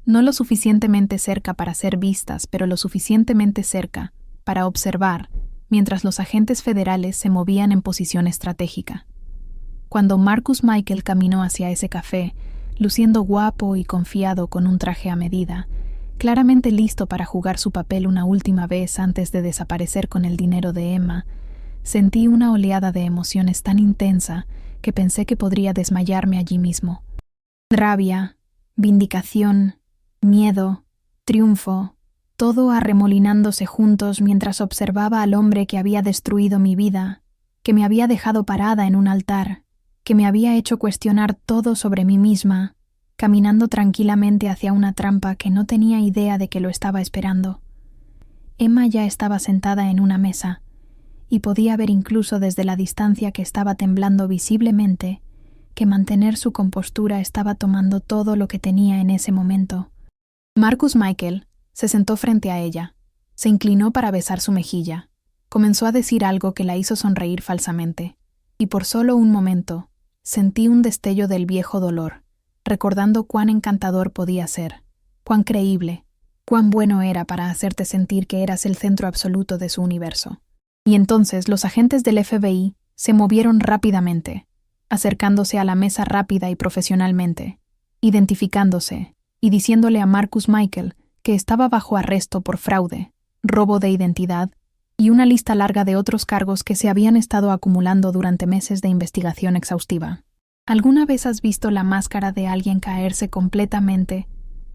no lo suficientemente cerca para ser vistas, pero lo suficientemente cerca para observar, mientras los agentes federales se movían en posición estratégica. Cuando Marcus Michael caminó hacia ese café, luciendo guapo y confiado con un traje a medida, claramente listo para jugar su papel una última vez antes de desaparecer con el dinero de Emma, sentí una oleada de emociones tan intensa que pensé que podría desmayarme allí mismo. Rabia, vindicación, miedo, triunfo, todo arremolinándose juntos mientras observaba al hombre que había destruido mi vida, que me había dejado parada en un altar, que me había hecho cuestionar todo sobre mí misma, caminando tranquilamente hacia una trampa que no tenía idea de que lo estaba esperando. Emma ya estaba sentada en una mesa, y podía ver incluso desde la distancia que estaba temblando visiblemente que mantener su compostura estaba tomando todo lo que tenía en ese momento. Marcus Michael se sentó frente a ella, se inclinó para besar su mejilla, comenzó a decir algo que la hizo sonreír falsamente, y por solo un momento sentí un destello del viejo dolor, recordando cuán encantador podía ser, cuán creíble, cuán bueno era para hacerte sentir que eras el centro absoluto de su universo. Y entonces los agentes del FBI se movieron rápidamente, acercándose a la mesa rápida y profesionalmente, identificándose y diciéndole a Marcus Michael que estaba bajo arresto por fraude, robo de identidad y una lista larga de otros cargos que se habían estado acumulando durante meses de investigación exhaustiva. ¿Alguna vez has visto la máscara de alguien caerse completamente?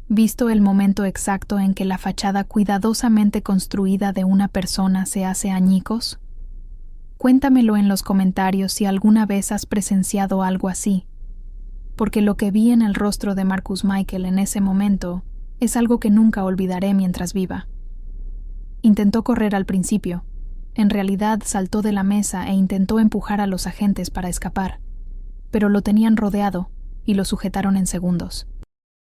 ¿Visto el momento exacto en que la fachada cuidadosamente construida de una persona se hace añicos? Cuéntamelo en los comentarios si alguna vez has presenciado algo así, porque lo que vi en el rostro de Marcus Michael en ese momento es algo que nunca olvidaré mientras viva. Intentó correr al principio. En realidad saltó de la mesa e intentó empujar a los agentes para escapar, pero lo tenían rodeado y lo sujetaron en segundos.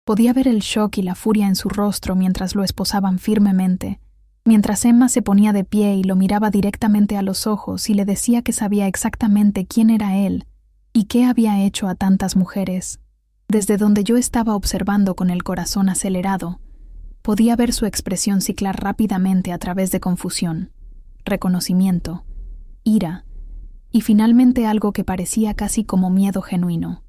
Podía ver el shock y la furia en su rostro mientras lo esposaban firmemente, mientras Emma se ponía de pie y lo miraba directamente a los ojos y le decía que sabía exactamente quién era él y qué había hecho a tantas mujeres. Desde donde yo estaba observando con el corazón acelerado, podía ver su expresión ciclar rápidamente a través de confusión, reconocimiento, ira y finalmente algo que parecía casi como miedo genuino.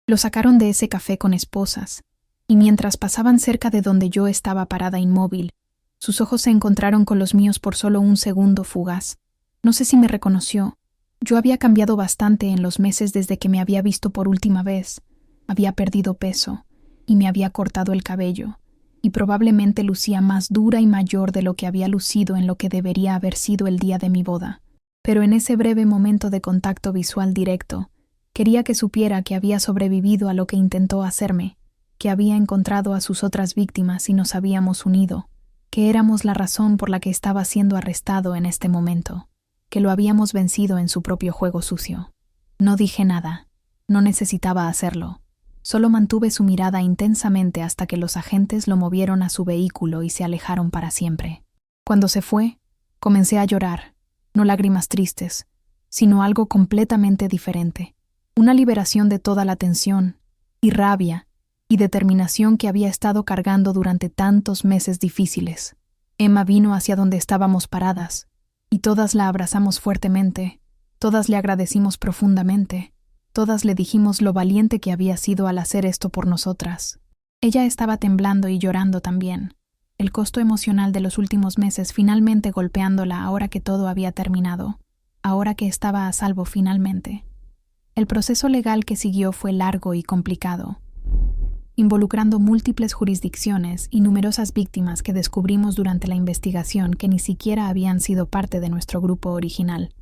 Lo sacaron de ese café con esposas, y mientras pasaban cerca de donde yo estaba parada inmóvil, sus ojos se encontraron con los míos por solo un segundo fugaz. No sé si me reconoció. Yo había cambiado bastante en los meses desde que me había visto por última vez. Había perdido peso, y me había cortado el cabello, y probablemente lucía más dura y mayor de lo que había lucido en lo que debería haber sido el día de mi boda. Pero en ese breve momento de contacto visual directo, quería que supiera que había sobrevivido a lo que intentó hacerme, que había encontrado a sus otras víctimas y nos habíamos unido, que éramos la razón por la que estaba siendo arrestado en este momento, que lo habíamos vencido en su propio juego sucio. No dije nada, no necesitaba hacerlo. Solo mantuve su mirada intensamente hasta que los agentes lo movieron a su vehículo y se alejaron para siempre. Cuando se fue, comencé a llorar, no lágrimas tristes, sino algo completamente diferente, una liberación de toda la tensión y rabia y determinación que había estado cargando durante tantos meses difíciles. Emma vino hacia donde estábamos paradas, y todas la abrazamos fuertemente, todas le agradecimos profundamente, todas le dijimos lo valiente que había sido al hacer esto por nosotras. Ella estaba temblando y llorando también, el costo emocional de los últimos meses finalmente golpeándola ahora que todo había terminado, ahora que estaba a salvo finalmente. El proceso legal que siguió fue largo y complicado, involucrando múltiples jurisdicciones y numerosas víctimas que descubrimos durante la investigación que ni siquiera habían sido parte de nuestro grupo original.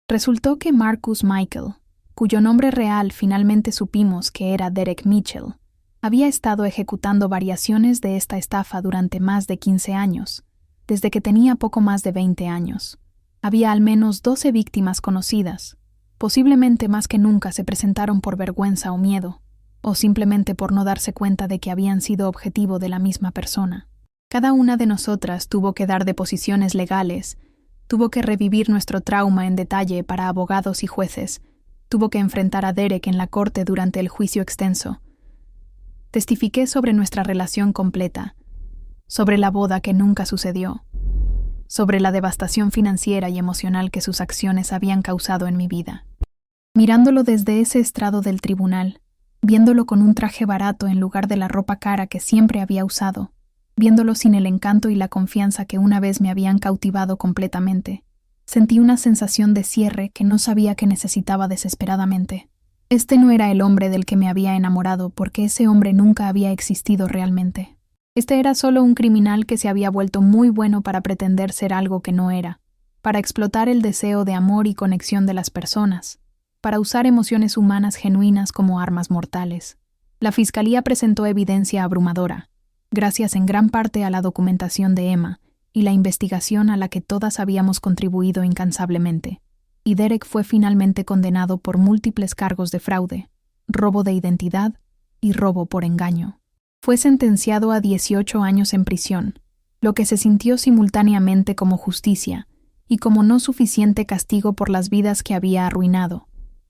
Resultó que Marcus Michael, cuyo nombre real finalmente supimos que era Derek Mitchell, había estado ejecutando variaciones de esta estafa durante más de 15 años, desde que tenía poco más de 20 años. Había al menos 12 víctimas conocidas. Posiblemente más que nunca se presentaron por vergüenza o miedo, o simplemente por no darse cuenta de que habían sido objetivo de la misma persona. Cada una de nosotras tuvo que dar deposiciones legales, tuvo que revivir nuestro trauma en detalle para abogados y jueces, tuvo que enfrentar a Derek en la corte durante el juicio extenso. Testifiqué sobre nuestra relación completa, sobre la boda que nunca sucedió, sobre la devastación financiera y emocional que sus acciones habían causado en mi vida. Mirándolo desde ese estrado del tribunal, viéndolo con un traje barato en lugar de la ropa cara que siempre había usado, viéndolo sin el encanto y la confianza que una vez me habían cautivado completamente, sentí una sensación de cierre que no sabía que necesitaba desesperadamente. Este no era el hombre del que me había enamorado porque ese hombre nunca había existido realmente. Este era solo un criminal que se había vuelto muy bueno para pretender ser algo que no era, para explotar el deseo de amor y conexión de las personas, para usar emociones humanas genuinas como armas mortales. La fiscalía presentó evidencia abrumadora, gracias en gran parte a la documentación de Emma y la investigación a la que todas habíamos contribuido incansablemente. Y Derek fue finalmente condenado por múltiples cargos de fraude, robo de identidad y robo por engaño. Fue sentenciado a 18 años en prisión, lo que se sintió simultáneamente como justicia y como no suficiente castigo por las vidas que había arruinado,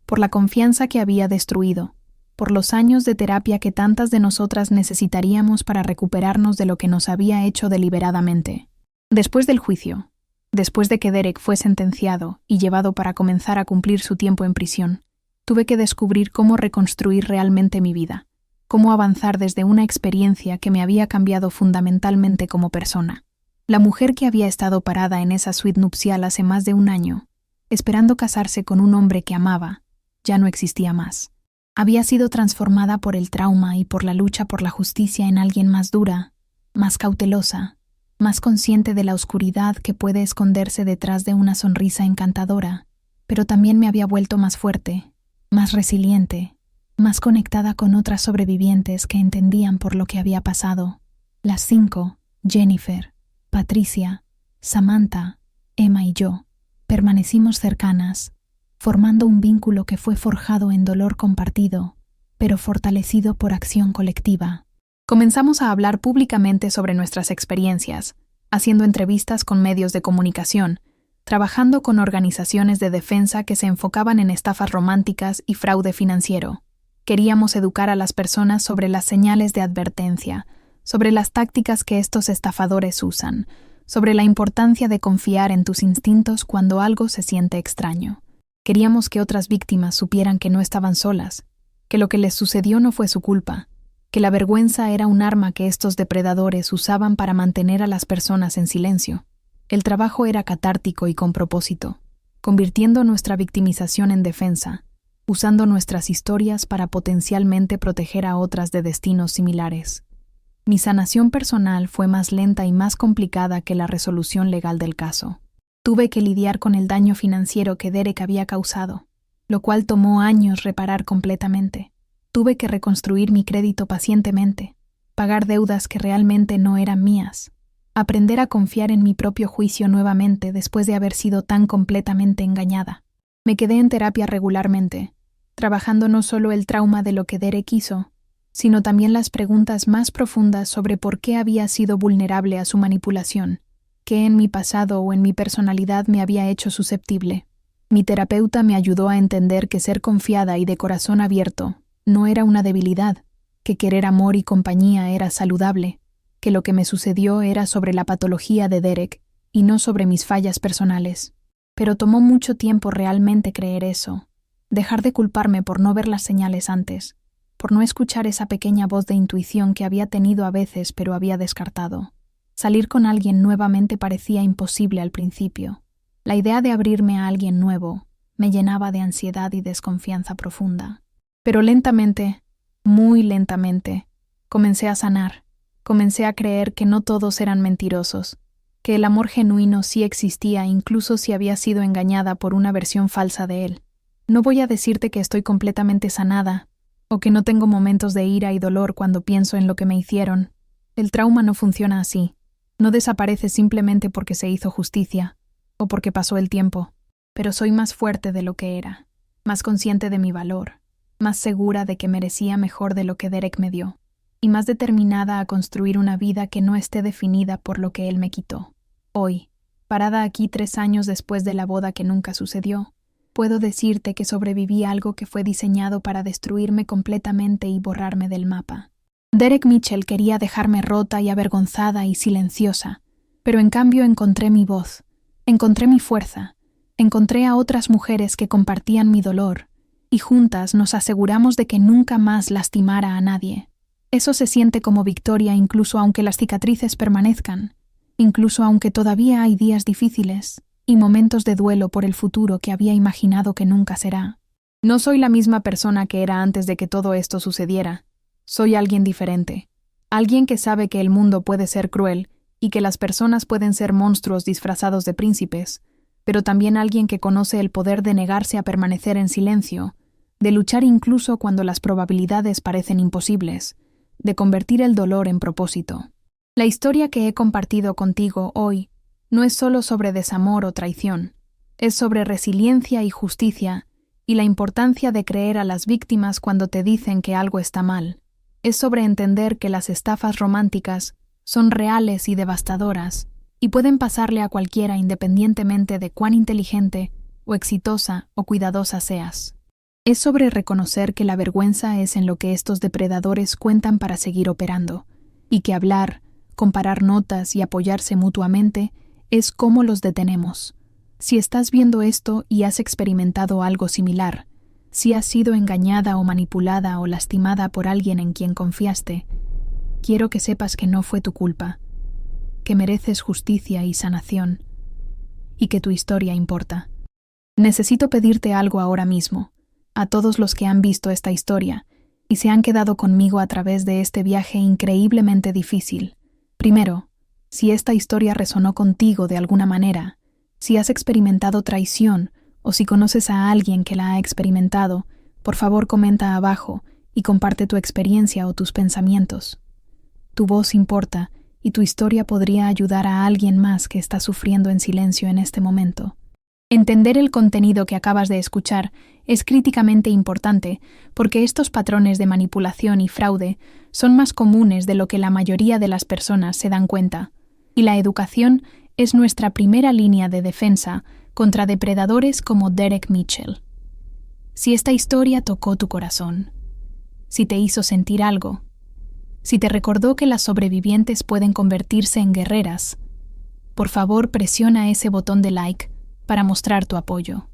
por la confianza que había destruido, por los años de terapia que tantas de nosotras necesitaríamos para recuperarnos de lo que nos había hecho deliberadamente. Después del juicio, después de que Derek fue sentenciado y llevado para comenzar a cumplir su tiempo en prisión, tuve que descubrir cómo reconstruir realmente mi vida, cómo avanzar desde una experiencia que me había cambiado fundamentalmente como persona. La mujer que había estado parada en esa suite nupcial hace más de un año, esperando casarse con un hombre que amaba, ya no existía más. Había sido transformada por el trauma y por la lucha por la justicia en alguien más dura, más cautelosa, más consciente de la oscuridad que puede esconderse detrás de una sonrisa encantadora, pero también me había vuelto más fuerte, más resiliente, más conectada con otras sobrevivientes que entendían por lo que había pasado. Las 5, Jennifer, Patricia, Samantha, Emma y yo, permanecimos cercanas, formando un vínculo que fue forjado en dolor compartido, pero fortalecido por acción colectiva. Comenzamos a hablar públicamente sobre nuestras experiencias, haciendo entrevistas con medios de comunicación, trabajando con organizaciones de defensa que se enfocaban en estafas románticas y fraude financiero. Queríamos educar a las personas sobre las señales de advertencia, sobre las tácticas que estos estafadores usan, sobre la importancia de confiar en tus instintos cuando algo se siente extraño. Queríamos que otras víctimas supieran que no estaban solas, que lo que les sucedió no fue su culpa, que la vergüenza era un arma que estos depredadores usaban para mantener a las personas en silencio. El trabajo era catártico y con propósito, convirtiendo nuestra victimización en defensa, usando nuestras historias para potencialmente proteger a otras de destinos similares. Mi sanación personal fue más lenta y más complicada que la resolución legal del caso. Tuve que lidiar con el daño financiero que Derek había causado, lo cual tomó años reparar completamente. Tuve que reconstruir mi crédito pacientemente, pagar deudas que realmente no eran mías, aprender a confiar en mi propio juicio nuevamente después de haber sido tan completamente engañada. Me quedé en terapia regularmente, trabajando no solo el trauma de lo que Derek hizo, sino también las preguntas más profundas sobre por qué había sido vulnerable a su manipulación, qué en mi pasado o en mi personalidad me había hecho susceptible. Mi terapeuta me ayudó a entender que ser confiada y de corazón abierto no era una debilidad, que querer amor y compañía era saludable, que lo que me sucedió era sobre la patología de Derek y no sobre mis fallas personales. Pero tomó mucho tiempo realmente creer eso, dejar de culparme por no ver las señales antes, por no escuchar esa pequeña voz de intuición que había tenido a veces pero había descartado. Salir con alguien nuevamente parecía imposible al principio. La idea de abrirme a alguien nuevo me llenaba de ansiedad y desconfianza profunda. Pero lentamente, muy lentamente, comencé a sanar. Comencé a creer que no todos eran mentirosos, que el amor genuino sí existía incluso si había sido engañada por una versión falsa de él. No voy a decirte que estoy completamente sanada, o que no tengo momentos de ira y dolor cuando pienso en lo que me hicieron. El trauma no funciona así. No desaparece simplemente porque se hizo justicia, o porque pasó el tiempo. Pero soy más fuerte de lo que era, más consciente de mi valor, más segura de que merecía mejor de lo que Derek me dio, y más determinada a construir una vida que no esté definida por lo que él me quitó. Hoy, parada aquí 3 años después de la boda que nunca sucedió, puedo decirte que sobreviví a algo que fue diseñado para destruirme completamente y borrarme del mapa. Derek Mitchell quería dejarme rota y avergonzada y silenciosa, pero en cambio encontré mi voz, encontré mi fuerza, encontré a otras mujeres que compartían mi dolor, y juntas nos aseguramos de que nunca más lastimara a nadie. Eso se siente como victoria incluso aunque las cicatrices permanezcan, incluso aunque todavía hay días difíciles y momentos de duelo por el futuro que había imaginado que nunca será. No soy la misma persona que era antes de que todo esto sucediera. Soy alguien diferente, alguien que sabe que el mundo puede ser cruel y que las personas pueden ser monstruos disfrazados de príncipes, pero también alguien que conoce el poder de negarse a permanecer en silencio, de luchar incluso cuando las probabilidades parecen imposibles, de convertir el dolor en propósito. La historia que he compartido contigo hoy no es solo sobre desamor o traición, es sobre resiliencia y justicia y la importancia de creer a las víctimas cuando te dicen que algo está mal. Es sobre entender que las estafas románticas son reales y devastadoras y pueden pasarle a cualquiera independientemente de cuán inteligente o exitosa o cuidadosa seas. Es sobre reconocer que la vergüenza es en lo que estos depredadores cuentan para seguir operando, y que hablar, comparar notas y apoyarse mutuamente es cómo los detenemos. Si estás viendo esto y has experimentado algo similar, si has sido engañada o manipulada o lastimada por alguien en quien confiaste, quiero que sepas que no fue tu culpa, que mereces justicia y sanación, y que tu historia importa. Necesito pedirte algo ahora mismo, a todos los que han visto esta historia y se han quedado conmigo a través de este viaje increíblemente difícil. Primero, si esta historia resonó contigo de alguna manera, si has experimentado traición o si conoces a alguien que la ha experimentado, por favor comenta abajo y comparte tu experiencia o tus pensamientos. Tu voz importa y tu historia podría ayudar a alguien más que está sufriendo en silencio en este momento. Entender el contenido que acabas de escuchar es críticamente importante porque estos patrones de manipulación y fraude son más comunes de lo que la mayoría de las personas se dan cuenta, y la educación es nuestra primera línea de defensa contra depredadores como Derek Mitchell. Si esta historia tocó tu corazón, si te hizo sentir algo, si te recordó que las sobrevivientes pueden convertirse en guerreras, por favor presiona ese botón de like para mostrar tu apoyo.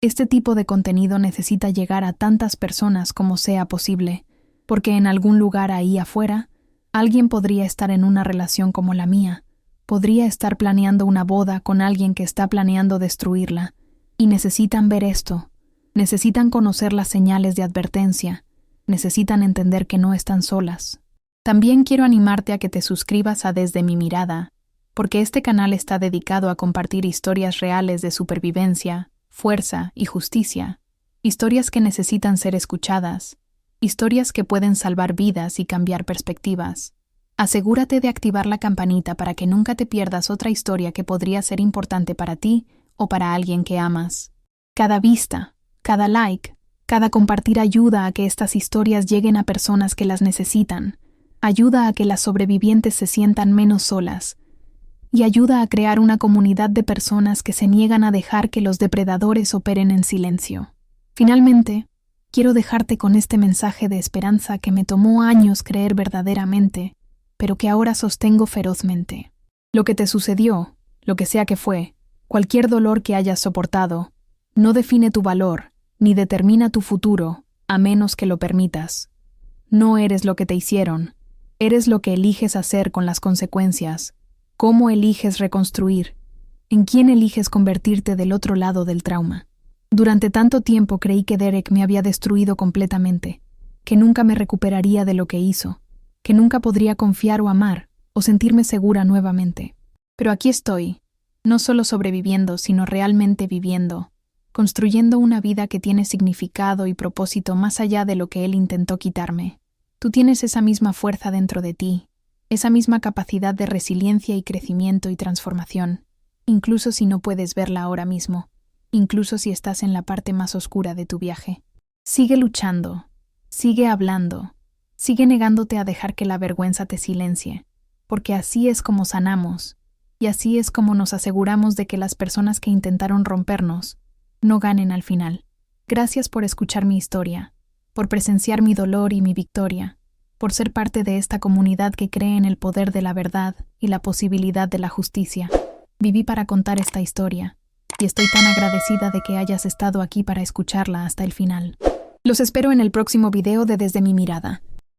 Este tipo de contenido necesita llegar a tantas personas como sea posible, porque en algún lugar ahí afuera, alguien podría estar en una relación como la mía, podría estar planeando una boda con alguien que está planeando destruirla, y necesitan ver esto, necesitan conocer las señales de advertencia, necesitan entender que no están solas. También quiero animarte a que te suscribas a Desde mi Mirada, porque este canal está dedicado a compartir historias reales de supervivencia, fuerza y justicia, historias que necesitan ser escuchadas, historias que pueden salvar vidas y cambiar perspectivas. Asegúrate de activar la campanita para que nunca te pierdas otra historia que podría ser importante para ti o para alguien que amas. Cada vista, cada like, cada compartir ayuda a que estas historias lleguen a personas que las necesitan, ayuda a que las sobrevivientes se sientan menos solas, y ayuda a crear una comunidad de personas que se niegan a dejar que los depredadores operen en silencio. Finalmente, quiero dejarte con este mensaje de esperanza que me tomó años creer verdaderamente, pero que ahora sostengo ferozmente. Lo que te sucedió, lo que sea que fue, cualquier dolor que hayas soportado, no define tu valor, ni determina tu futuro, a menos que lo permitas. No eres lo que te hicieron, eres lo que eliges hacer con las consecuencias. ¿Cómo eliges reconstruir? ¿En quién eliges convertirte del otro lado del trauma? Durante tanto tiempo creí que Derek me había destruido completamente, que nunca me recuperaría de lo que hizo, que nunca podría confiar o amar, o sentirme segura nuevamente. Pero aquí estoy, no solo sobreviviendo, sino realmente viviendo, construyendo una vida que tiene significado y propósito más allá de lo que él intentó quitarme. Tú tienes esa misma fuerza dentro de ti, esa misma capacidad de resiliencia y crecimiento y transformación, incluso si no puedes verla ahora mismo, incluso si estás en la parte más oscura de tu viaje. Sigue luchando, sigue hablando, sigue negándote a dejar que la vergüenza te silencie, porque así es como sanamos, y así es como nos aseguramos de que las personas que intentaron rompernos no ganen al final. Gracias por escuchar mi historia, por presenciar mi dolor y mi victoria, por ser parte de esta comunidad que cree en el poder de la verdad y la posibilidad de la justicia. Viví para contar esta historia, y estoy tan agradecida de que hayas estado aquí para escucharla hasta el final. Los espero en el próximo video de Desde mi Mirada.